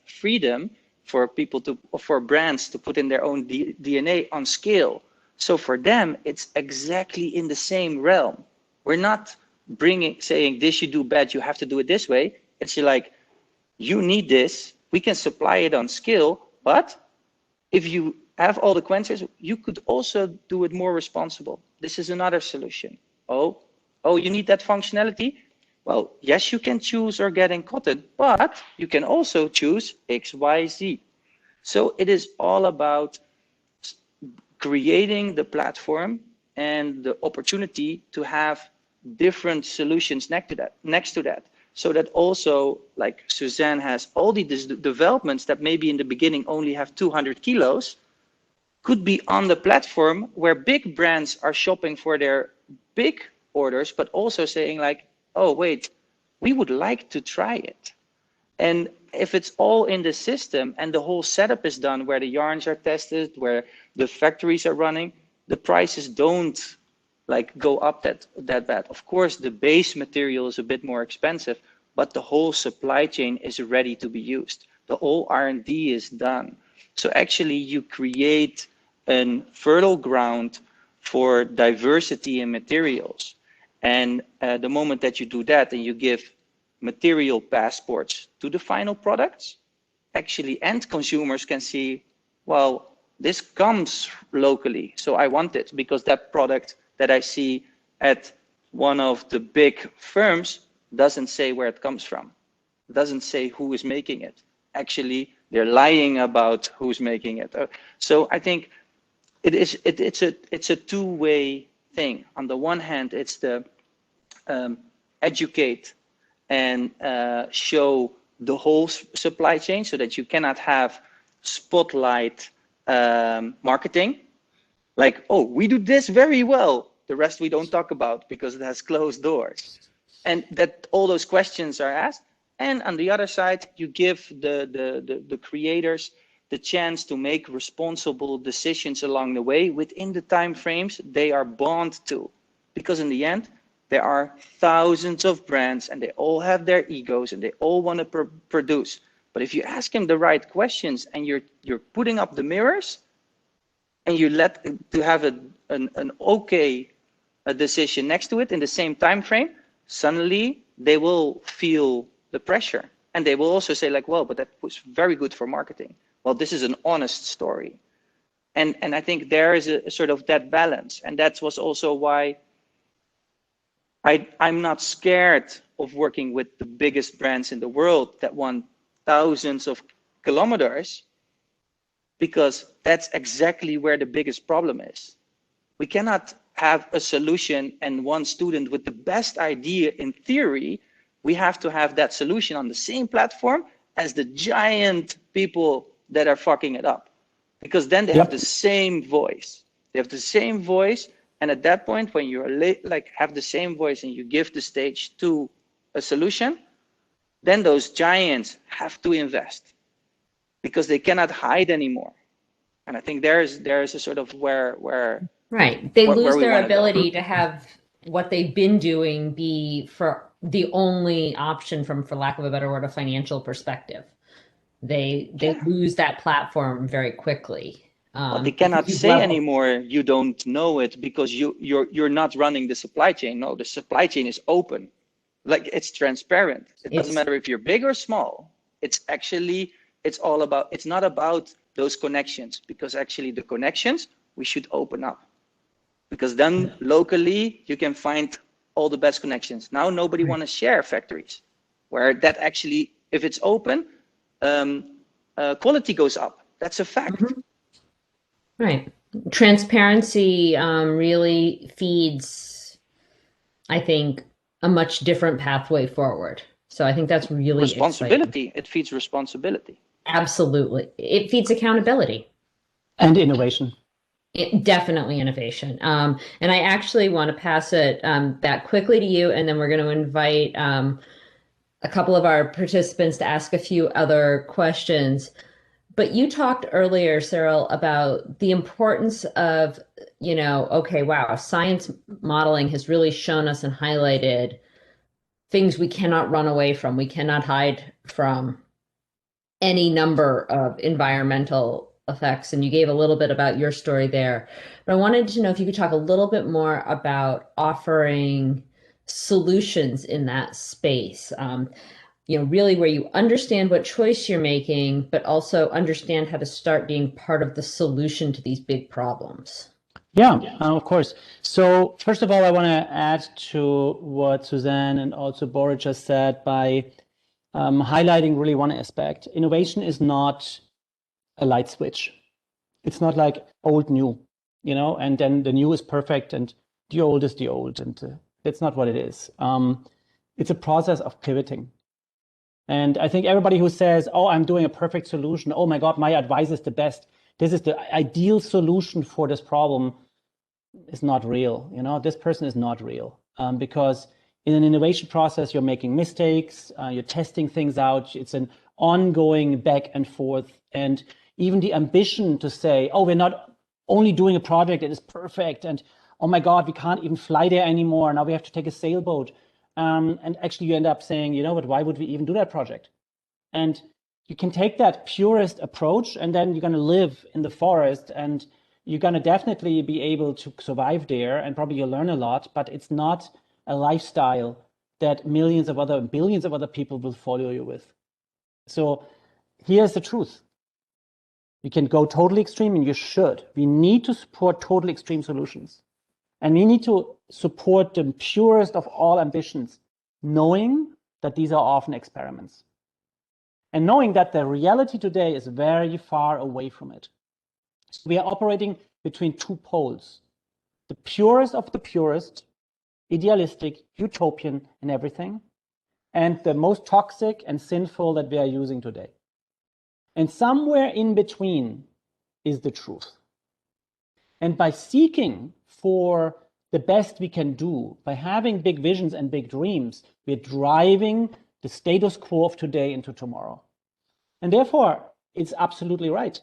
freedom for people for brands to put in their own DNA on scale. So for them, it's exactly in the same realm. We're not saying this you do bad, you have to do it this way. It's like, you need this, we can supply it on scale, but if you have all the consequences, you could also do it more responsible. This is another solution. Oh, you need that functionality? Well, yes, you can choose organic cotton, but you can also choose X, Y, Z. So it is all about creating the platform and the opportunity to have different solutions next to that. So that also, like Suzanne has all these developments that maybe in the beginning only have 200 kilos, could be on the platform where big brands are shopping for their big orders, but also saying like, oh, wait, we would like to try it. And if it's all in the system and the whole setup is done where the yarns are tested, where the factories are running, the prices don't go up that bad. Of course, the base material is a bit more expensive, but the whole supply chain is ready to be used. The whole R&D is done. So actually you create a fertile ground for diversity in materials. And the moment that you do that and you give material passports to the final products, actually end consumers can see, well, this comes locally, so I want it because that product that I see at one of the big firms doesn't say where it comes from, doesn't say who is making it. Actually, they're lying about who's making it. So I think it's a two-way thing. On the one hand, it's the educate and show the whole supply chain so that you cannot have spotlight marketing. Like, oh, we do this very well. The rest we don't talk about because it has closed doors. And that all those questions are asked. And on the other side, you give the creators the chance to make responsible decisions along the way within the time frames they are bound to. Because in the end, there are thousands of brands and they all have their egos and they all want to produce. But if you ask them the right questions and you're putting up the mirrors and you let to have an okay decision next to it in the same time frame, suddenly they will feel the pressure. And they will also say like, well, but that was very good for marketing. Well, this is an honest story. And I think there is a sort of that balance. And that was also why I'm not scared of working with the biggest brands in the world that want thousands of kilometers, because that's exactly where the biggest problem is. We cannot have a solution and one student with the best idea in theory. We have to have that solution on the same platform as the giant people that are fucking it up, because then they have the same voice. They have the same voice. And at that point, when you're like have the same voice and you give the stage to a solution, then those giants have to invest because they cannot hide anymore. And I think there is a sort of where right. They lose their ability to have what they've been doing be for the only option from, for lack of a better word, a financial perspective. They lose that platform very quickly. But they cannot say anymore, you don't know it because you're not running the supply chain. No, the supply chain is open. Like, it's transparent. It doesn't matter if you're big or small. It's not about those connections, because actually the connections we should open up, because then locally you can find all the best connections. Now nobody want to share factories, where that actually, if it's open, quality goes up. That's a fact. Right. Transparency really feeds, I think, a much different pathway forward. So I think that's really responsibility. Exciting. It feeds responsibility. Absolutely. It feeds accountability. And innovation. Definitely innovation. And I actually want to pass it back quickly to you, and then we're going to invite a couple of our participants to ask a few other questions. But you talked earlier, Cyrill, about the importance of, okay, wow, science modeling has really shown us and highlighted things we cannot run away from. We cannot hide from any number of environmental effects. And you gave a little bit about your story there. But I wanted to know if you could talk a little bit more about offering solutions in that space. Really where you understand what choice you're making, but also understand how to start being part of the solution to these big problems. Yeah, of course. So first of all, I want to add to what Suzanne and also Borre just said by highlighting really one aspect. Innovation is not a light switch. It's not like old, new, and then the new is perfect and the old is the old. And that's not what it is. It's a process of pivoting. And I think everybody who says, oh, I'm doing a perfect solution, oh my God, my advice is the best, this is the ideal solution for this problem, is not real. This person is not real. Because in an innovation process, you're making mistakes, you're testing things out. It's an ongoing back and forth. And even the ambition to say, oh, we're not only doing a project that is perfect, and oh my God, we can't even fly there anymore. Now we have to take a sailboat. And actually you end up saying, but why would we even do that project? And you can take that purist approach, and then you're going to live in the forest, and you're going to definitely be able to survive there, and probably you'll learn a lot, but it's not a lifestyle that billions of other people will follow you with. So here's the truth. You can go totally extreme, and you should. We need to support totally extreme solutions. And we need to support the purest of all ambitions, knowing that these are often experiments. And knowing that the reality today is very far away from it. So we are operating between two poles. The purest of the purest, idealistic, utopian and everything. and the most toxic and sinful that we are using today. And somewhere in between is the truth. And by seeking for the best we can do, by having big visions and big dreams, we're driving the status quo of today into tomorrow. And therefore, it's absolutely right.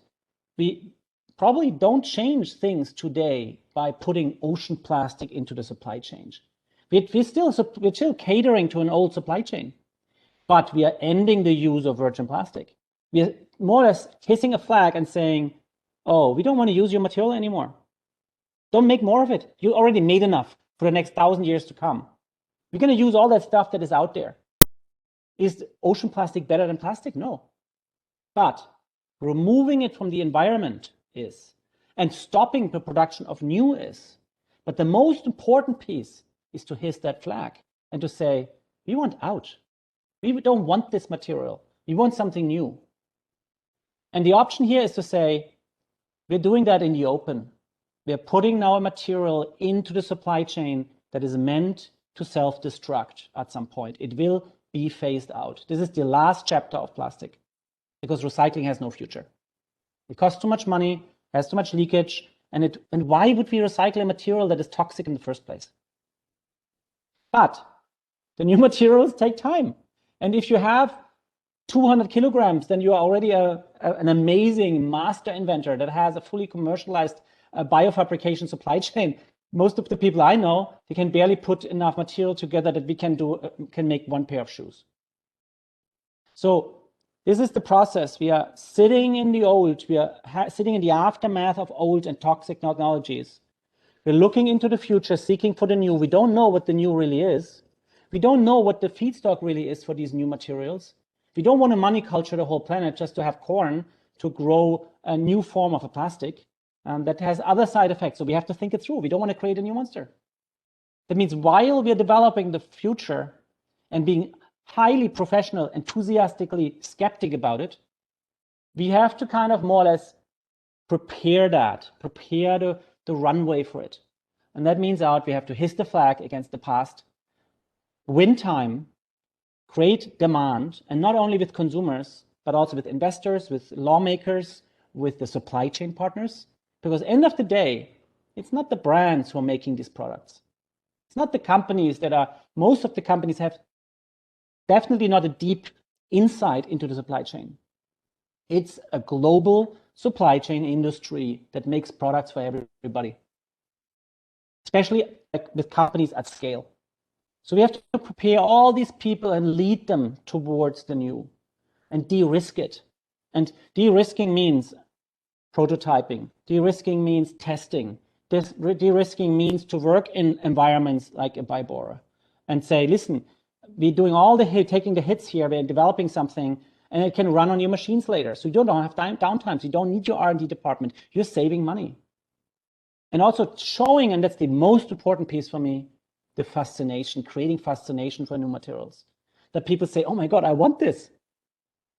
We probably don't change things today by putting ocean plastic into the supply chain. We're still catering to an old supply chain, but we are ending the use of virgin plastic. We are more or less kissing a flag and saying, oh, we don't want to use your material anymore. Don't make more of it. You already made enough for the next 1,000 years to come. We're going to use all that stuff that is out there. Is ocean plastic better than plastic? No. But removing it from the environment is, and stopping the production of new is. But the most important piece is to hiss that flag and to say, we want out. We don't want this material. We want something new. And the option here is to say, we're doing that in the open. We're putting now a material into the supply chain that is meant to self-destruct at some point. It will be phased out. This is the last chapter of plastic because recycling has no future. It costs too much money, has too much leakage, and why would we recycle a material that is toxic in the first place? But the new materials take time. And if you have 200 kilograms, then you are already an amazing master inventor that has a fully commercialized biofabrication supply chain. Most of the people I know, they can barely put enough material together that we can make one pair of shoes. So this is the process. We are sitting in the old, we are sitting in the aftermath of old and toxic technologies. We're looking into the future, seeking for the new. We don't know what the new really is. We don't know what the feedstock really is for these new materials. We don't want to money culture the whole planet just to have corn to grow a new form of a plastic that has other side effects. So we have to think it through. We don't want to create a new monster. That means while we are developing the future and being highly professional, enthusiastically skeptic about it, we have to kind of more or less prepare the runway for it. And that means we have to hiss the flag against the past, win time, create demand, and not only with consumers, but also with investors, with lawmakers, with the supply chain partners. Because at the end of the day, it's not the brands who are making these products. It's not the companies most of the companies have definitely not a deep insight into the supply chain. It's a global supply chain industry that makes products for everybody, especially with companies at scale. So we have to prepare all these people and lead them towards the new and de-risk it. And de-risking means prototyping. De-risking means testing. De-risking means to work in environments like a Byborre and say, listen, we're doing all taking the hits here, we're developing something, and it can run on your machines later. So you don't have downtimes. You don't need your R&D department. You're saving money. And also showing, and that's the most important piece for me, the fascination, creating fascination for new materials. That people say, oh my God, I want this.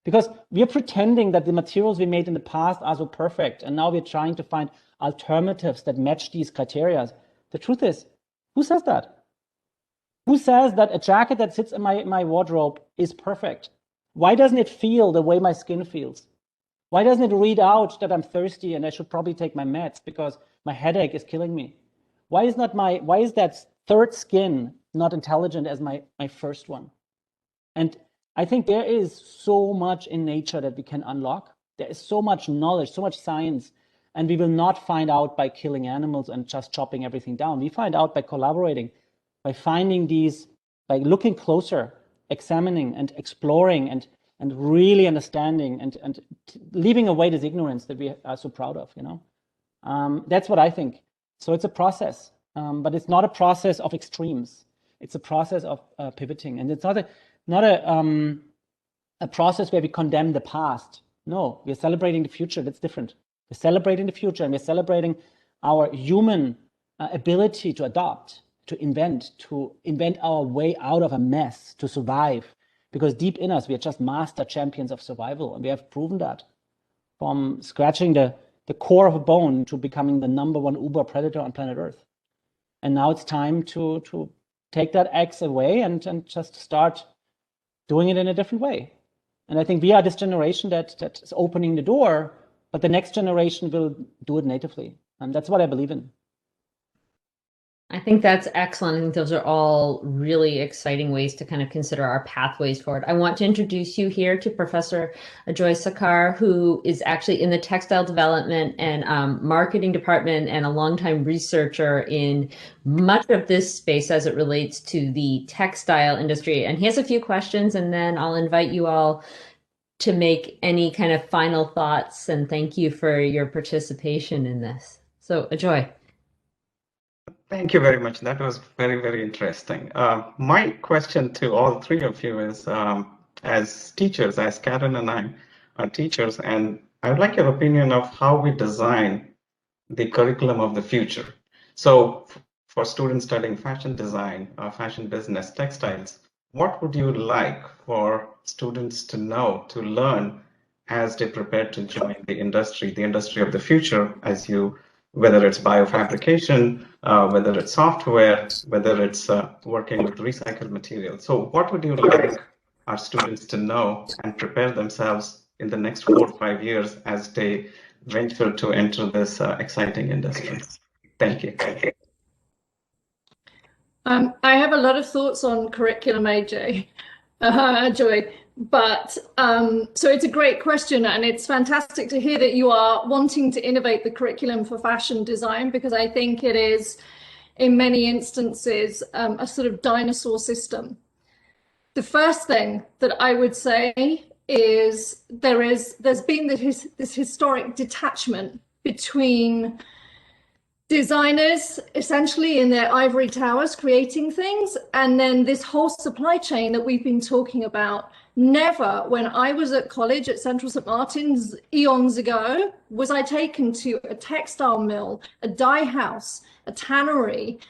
Because we're pretending that the materials we made in the past are so perfect, and now we're trying to find alternatives that match these criteria. The truth is, who says that? Who says that a jacket that sits in my wardrobe is perfect? Why doesn't it feel the way my skin feels? Why doesn't it read out that I'm thirsty and I should probably take my meds because my headache is killing me? Why is that third skin not intelligent as my first one? And I think there is so much in nature that we can unlock. There is so much knowledge, so much science, and we will not find out by killing animals and just chopping everything down. We find out by collaborating, by finding these, by looking closer, examining and exploring and really understanding and leaving away this ignorance that we are so proud of, That's what I think. So it's a process, but it's not a process of extremes. It's a process of pivoting, and it's not a process where we condemn the past. No, we're celebrating the future. That's different. We're celebrating the future, and we're celebrating our human ability to adapt, to invent our way out of a mess, to survive. Because deep in us, we are just master champions of survival, and we have proven that. From scratching the core of a bone to becoming the #1 uber predator on planet Earth. And now it's time to take that axe away and just start doing it in a different way. And I think we are this generation that is opening the door, but the next generation will do it natively. And that's what I believe in. I think that's excellent. I think those are all really exciting ways to kind of consider our pathways forward. I want to introduce you here to Professor Ajoy Sakar, who is actually in the textile development and marketing department and a longtime researcher in much of this space as it relates to the textile industry. And he has a few questions, and then I'll invite you all to make any kind of final thoughts. And thank you for your participation in this. So, Ajoy. Thank you very much. That was very, very interesting. My question to all three of you is, as teachers, as Karen and I are teachers, and I would like your opinion of how we design the curriculum of the future. So for students studying fashion design, fashion business, textiles, what would you like for students to know, to learn as they prepare to join the industry of the future, as you, whether it's biofabrication, whether it's software, whether it's working with recycled materials. So what would you like our students to know and prepare themselves in the next 4 or 5 years as they venture to enter this exciting industry? Thank you. I have a lot of thoughts on curriculum, Ajoy, but so it's a great question, and it's fantastic to hear that you are wanting to innovate the curriculum for fashion design, because I think it is, in many instances, a sort of dinosaur system. The first thing that I would say is there's been this historic detachment between designers essentially in their ivory towers creating things, and then this whole supply chain that we've been talking about. Never, when I was at college at Central St. Martin's eons ago, was I taken to a textile mill, a dye house, a tannery,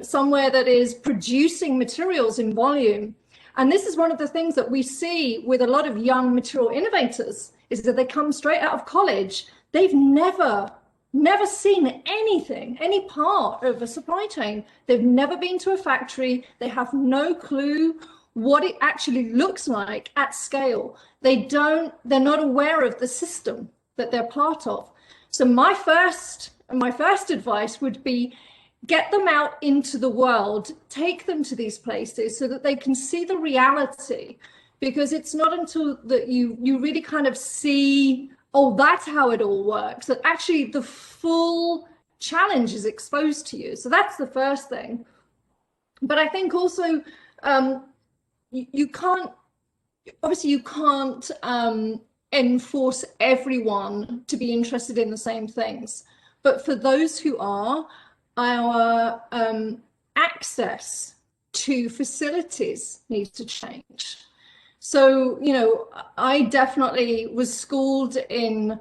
somewhere that is producing materials in volume. And this is one of the things that we see with a lot of young material innovators, is that they come straight out of college. They've never seen anything, any part of a supply chain. They've never been to a factory. They have no clue what it actually looks like at scale. They're not aware of the system that they're part of. So my first advice would be, get them out into the world, take them to these places so that they can see the reality, because it's not until that you really kind of see, oh, that's how it all works, that actually the full challenge is exposed to you. So that's the first thing. But I think also you can't enforce everyone to be interested in the same things. But for those who are, our access to facilities needs to change. So, I definitely was schooled in,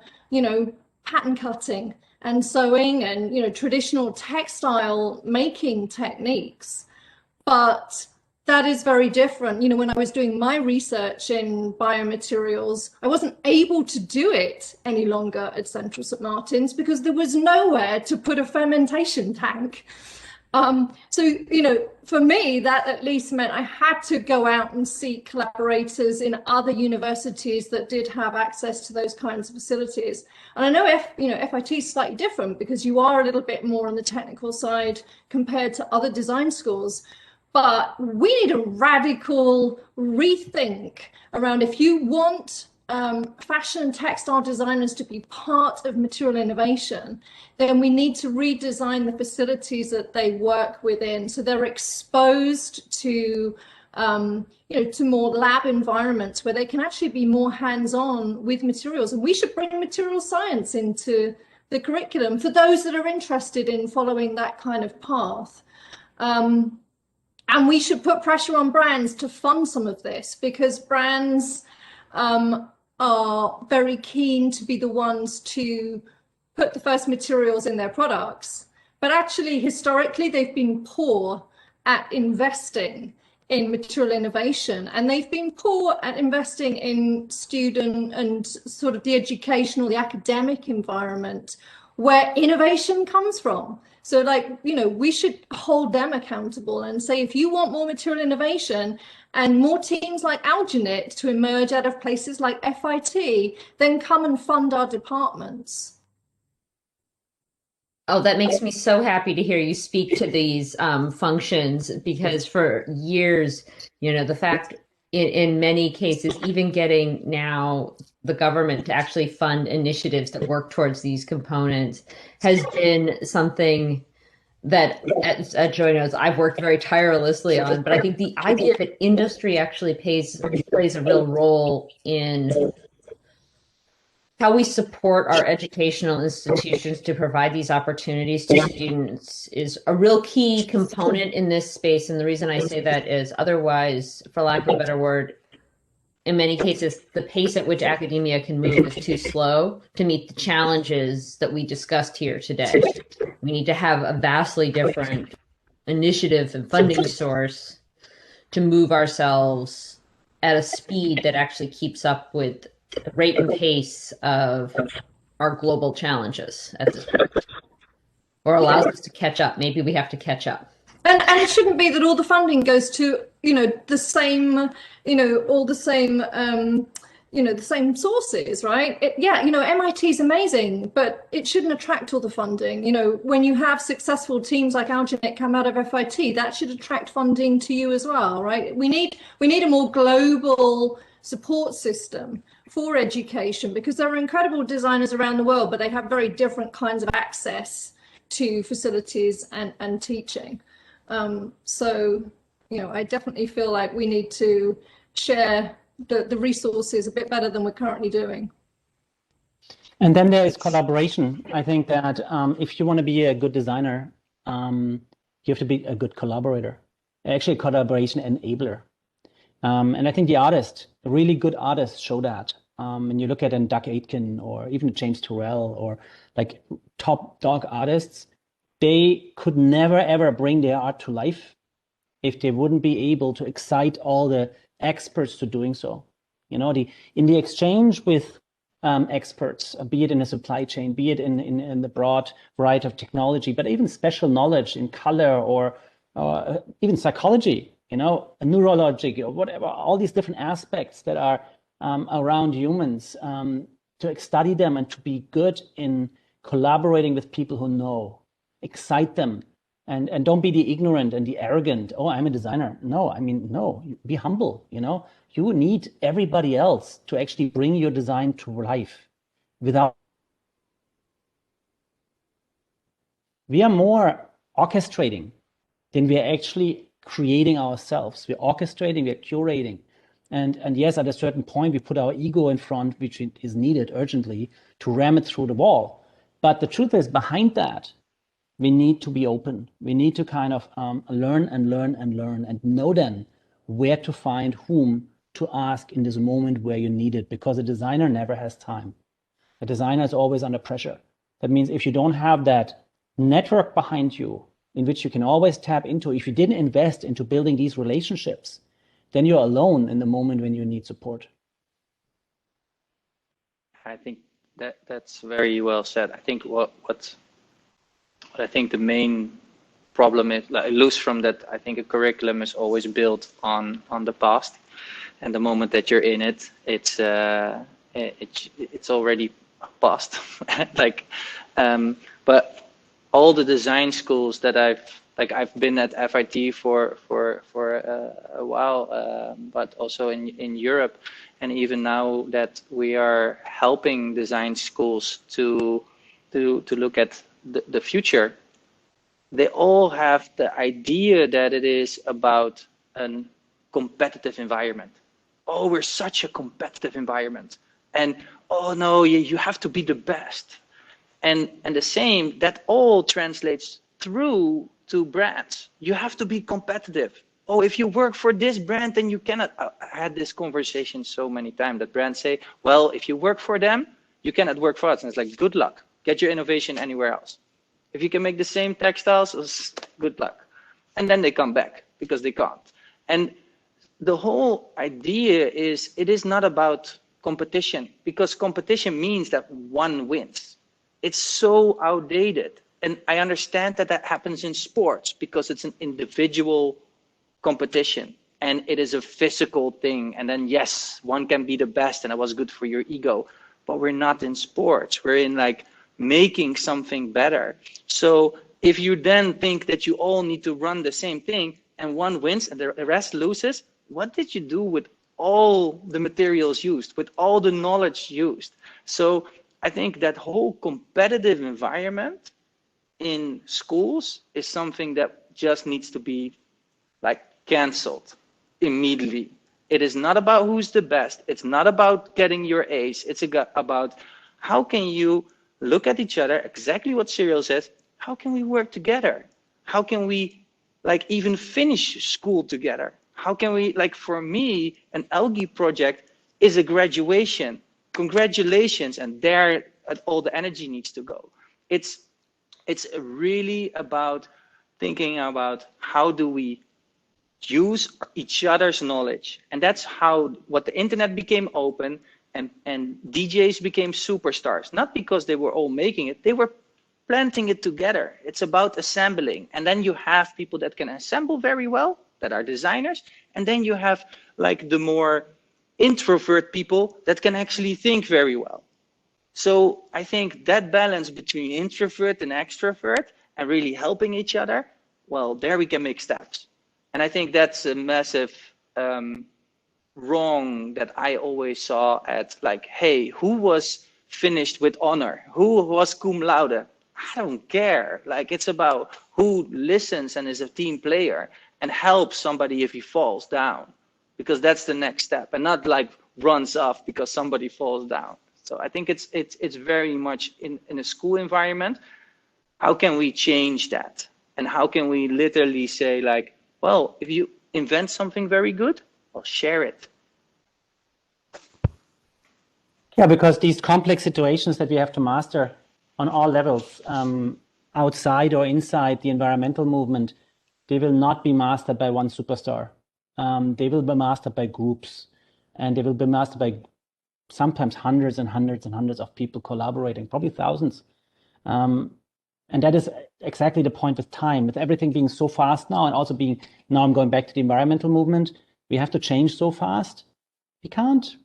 pattern cutting and sewing and, traditional textile making techniques. But that is very different. When I was doing my research in biomaterials, I wasn't able to do it any longer at Central St. Martin's because there was nowhere to put a fermentation tank. So, for me, that at least meant I had to go out and seek collaborators in other universities that did have access to those kinds of facilities. And I know FIT is slightly different because you are a little bit more on the technical side compared to other design schools. But we need a radical rethink around, if you want fashion and textile designers to be part of material innovation, then we need to redesign the facilities that they work within, so they're exposed to to more lab environments where they can actually be more hands-on with materials. And we should bring material science into the curriculum for those that are interested in following that kind of path. And we should put pressure on brands to fund some of this, because brands are very keen to be the ones to put the first materials in their products. But actually, historically, they've been poor at investing in material innovation, and they've been poor at investing in student and sort of the educational, the academic environment where innovation comes from. So we should hold them accountable and say, if you want more material innovation and more teams like Alginate to emerge out of places like FIT, then come and fund our departments. Oh, that makes me so happy to hear you speak to these functions, because for years, the fact in many cases, even getting now the government to actually fund initiatives that work towards these components has been something that, as Ajoy knows, I've worked very tirelessly on. But I think the idea that industry actually plays a real role in how we support our educational institutions to provide these opportunities to students is a real key component in this space. And the reason I say that is otherwise, for lack of a better word, in many cases, the pace at which academia can move is too slow to meet the challenges that we discussed here today. We need to have a vastly different initiative and funding source to move ourselves at a speed that actually keeps up with the rate and pace of our global challenges at this point, or allows us to catch up. Maybe we have to catch up. And it shouldn't be that all the funding goes to, the same, all the same, the same sources, right? MIT is amazing, but it shouldn't attract all the funding. When you have successful teams like Alginate come out of FIT, that should attract funding to you as well, right? We need a more global support system for education, because there are incredible designers around the world, but they have very different kinds of access to facilities and teaching. I definitely feel like we need to share the resources a bit better than we're currently doing. And then there is collaboration. I think that if you want to be a good designer, you have to be a good collaborator, actually a collaboration enabler. And I think the really good artists show that. When you look at Doug Aitken or even James Turrell or like top dog artists, they could never ever bring their art to life if they wouldn't be able to excite all the experts to doing so. In the exchange with experts, be it in a supply chain, be it in the broad variety of technology, but even special knowledge in color or even psychology, neurology or whatever, all these different aspects that are around humans, to study them and to be good in collaborating with people who know, excite them, and don't be the ignorant and the arrogant. Oh, I'm a designer. No, be humble. You need everybody else to actually bring your design to life. We are more orchestrating than we are actually creating ourselves. We're orchestrating, we're curating. And yes, at a certain point, we put our ego in front, which is needed urgently to ram it through the wall. But the truth is, behind that, we need to be open. We need to kind of learn and know then where to find whom to ask in this moment where you need it, because a designer never has time. A designer is always under pressure. That means if you don't have that network behind you in which you can always tap into, if you didn't invest into building these relationships, then you're alone in the moment when you need support. I think that's very well said. I think what I think the main problem is, like, loose from that, I think a curriculum is always built on the past, and the moment that you're in it, it's already past. But all the design schools that I've been at FIT for a while, but also in Europe, and even now that we are helping design schools to look at the future, they all have the idea that it is about a competitive environment. Oh, we're such a competitive environment, and oh no, you have to be the best, and the same, that all translates through to brands. You have to be competitive. Oh, if you work for this brand, then you cannot. I had this conversation so many times that brands say, well, if you work for them, you cannot work for us. And it's like, good luck. Get your innovation anywhere else. If you can make the same textiles, good luck. And then they come back because they can't. And the whole idea is, it is not about competition, because competition means that one wins. It's so outdated. And I understand that happens in sports because it's an individual competition. and it is a physical thing. And then yes, one can be the best and that was good for your ego, but we're not in sports. We're in like making something better. So if you then think that you all need to run the same thing and one wins and the rest loses, what did you do with all the materials used, with all the knowledge used? So I think that whole competitive environment in schools is something that just needs to be like canceled immediately. It is not about who's the best. It's not about getting your A's. It's about how can you look at each other, exactly what Cyrill says, how can we work together? How can we like even finish school together? How can we, like for me, an algae project is a graduation. Congratulations, and there all the energy needs to go. It's really about thinking about how do we use each other's knowledge. And that's how what the internet became open and DJs became superstars, not because they were all making it, they were planting it together. It's about assembling. And then you have people that can assemble very well, that are designers. And then you have like the more introvert people that can actually think very well. So I think that balance between introvert and extrovert and really helping each other, well, there we can make steps. And I think that's a massive wrong that I always saw at like, hey, who was finished with honor? Who was cum laude? I don't care. Like, it's about who listens and is a team player and helps somebody if he falls down, because that's the next step, and not like runs off because somebody falls down. So I think it's very much in a school environment. How can we change that? And how can we literally say like, well, if you invent something very good, well, share it. Yeah, because these complex situations that we have to master on all levels, outside or inside the environmental movement, they will not be mastered by one superstar. They will be mastered by groups, and they will be mastered by sometimes hundreds and hundreds and hundreds of people collaborating, probably thousands. And that is exactly the point with time, with everything being so fast now, and also being, now I'm going back to the environmental movement, we have to change so fast. We can't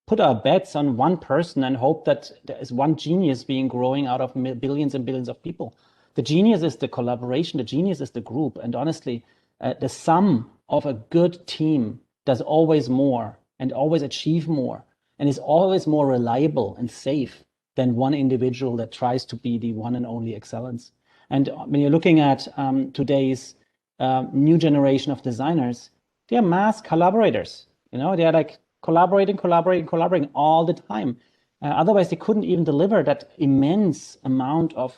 put our bets on one person and hope that there is one genius being growing out of billions and billions of people. The genius is the collaboration, the genius is the group. And honestly, the sum of a good team does always more and always achieve more and is always more reliable and safe than one individual that tries to be the one and only excellence. And when you're looking at today's new generation of designers, they are mass collaborators. You know, they are like collaborating all the time. Otherwise, they couldn't even deliver that immense amount of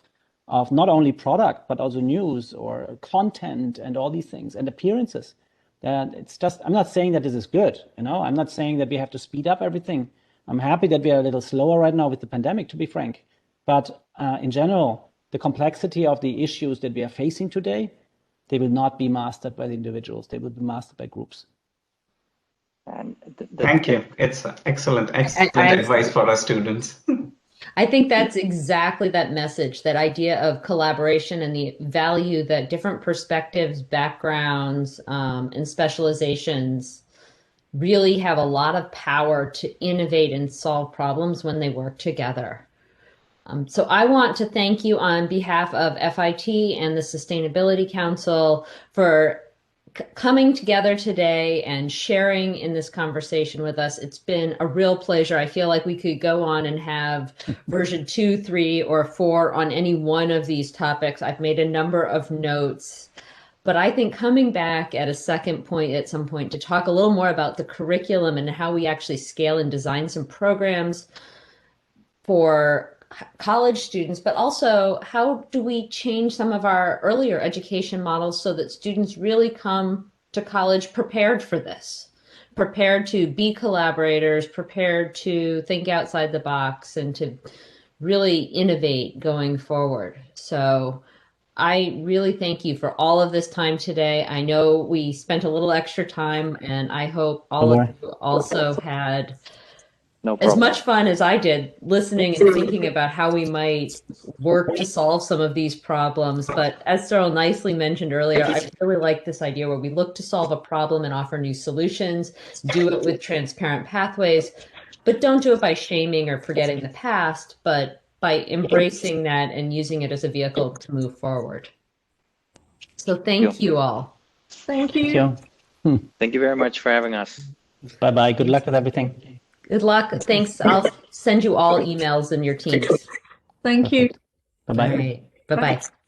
not only product, but also news or content and all these things and appearances. It's just, I'm not saying that this is good. You know, I'm not saying that we have to speed up everything. I'm happy that we are a little slower right now with the pandemic, to be frank. But in general, the complexity of the issues that we are facing today, they will not be mastered by the individuals. They will be mastered by groups. Thank you. It's excellent advice for our students. I think that's exactly that message, that idea of collaboration and the value that different perspectives, backgrounds, and specializations really have a lot of power to innovate and solve problems when they work together. So I want to thank you on behalf of FIT and the Sustainability Council for coming together today and sharing in this conversation with us. It's been a real pleasure. I feel like we could go on and have version 2, 3, or 4 on any one of these topics. I've made a number of notes, but I think coming back at a second point at some point to talk a little more about the curriculum and how we actually scale and design some programs for college students, but also how do we change some of our earlier education models so that students really come to college prepared for this, prepared to be collaborators, prepared to think outside the box and to really innovate going forward. So I really thank you for all of this time today. I know we spent a little extra time, and I hope all of you also had No as problem. much fun as I did listening and thinking about how we might work to solve some of these problems. But as Cyrill nicely mentioned earlier, I really like this idea where we look to solve a problem and offer new solutions, do it with transparent pathways, but don't do it by shaming or forgetting the past, but by embracing that and using it as a vehicle to move forward. So thank you all. Thank you. Thank you. Thank you very much for having us. Bye-bye. Good luck with everything. Good luck. Thanks. I'll send you all emails in your teams. Thank you. Bye-bye. All right. Bye-bye.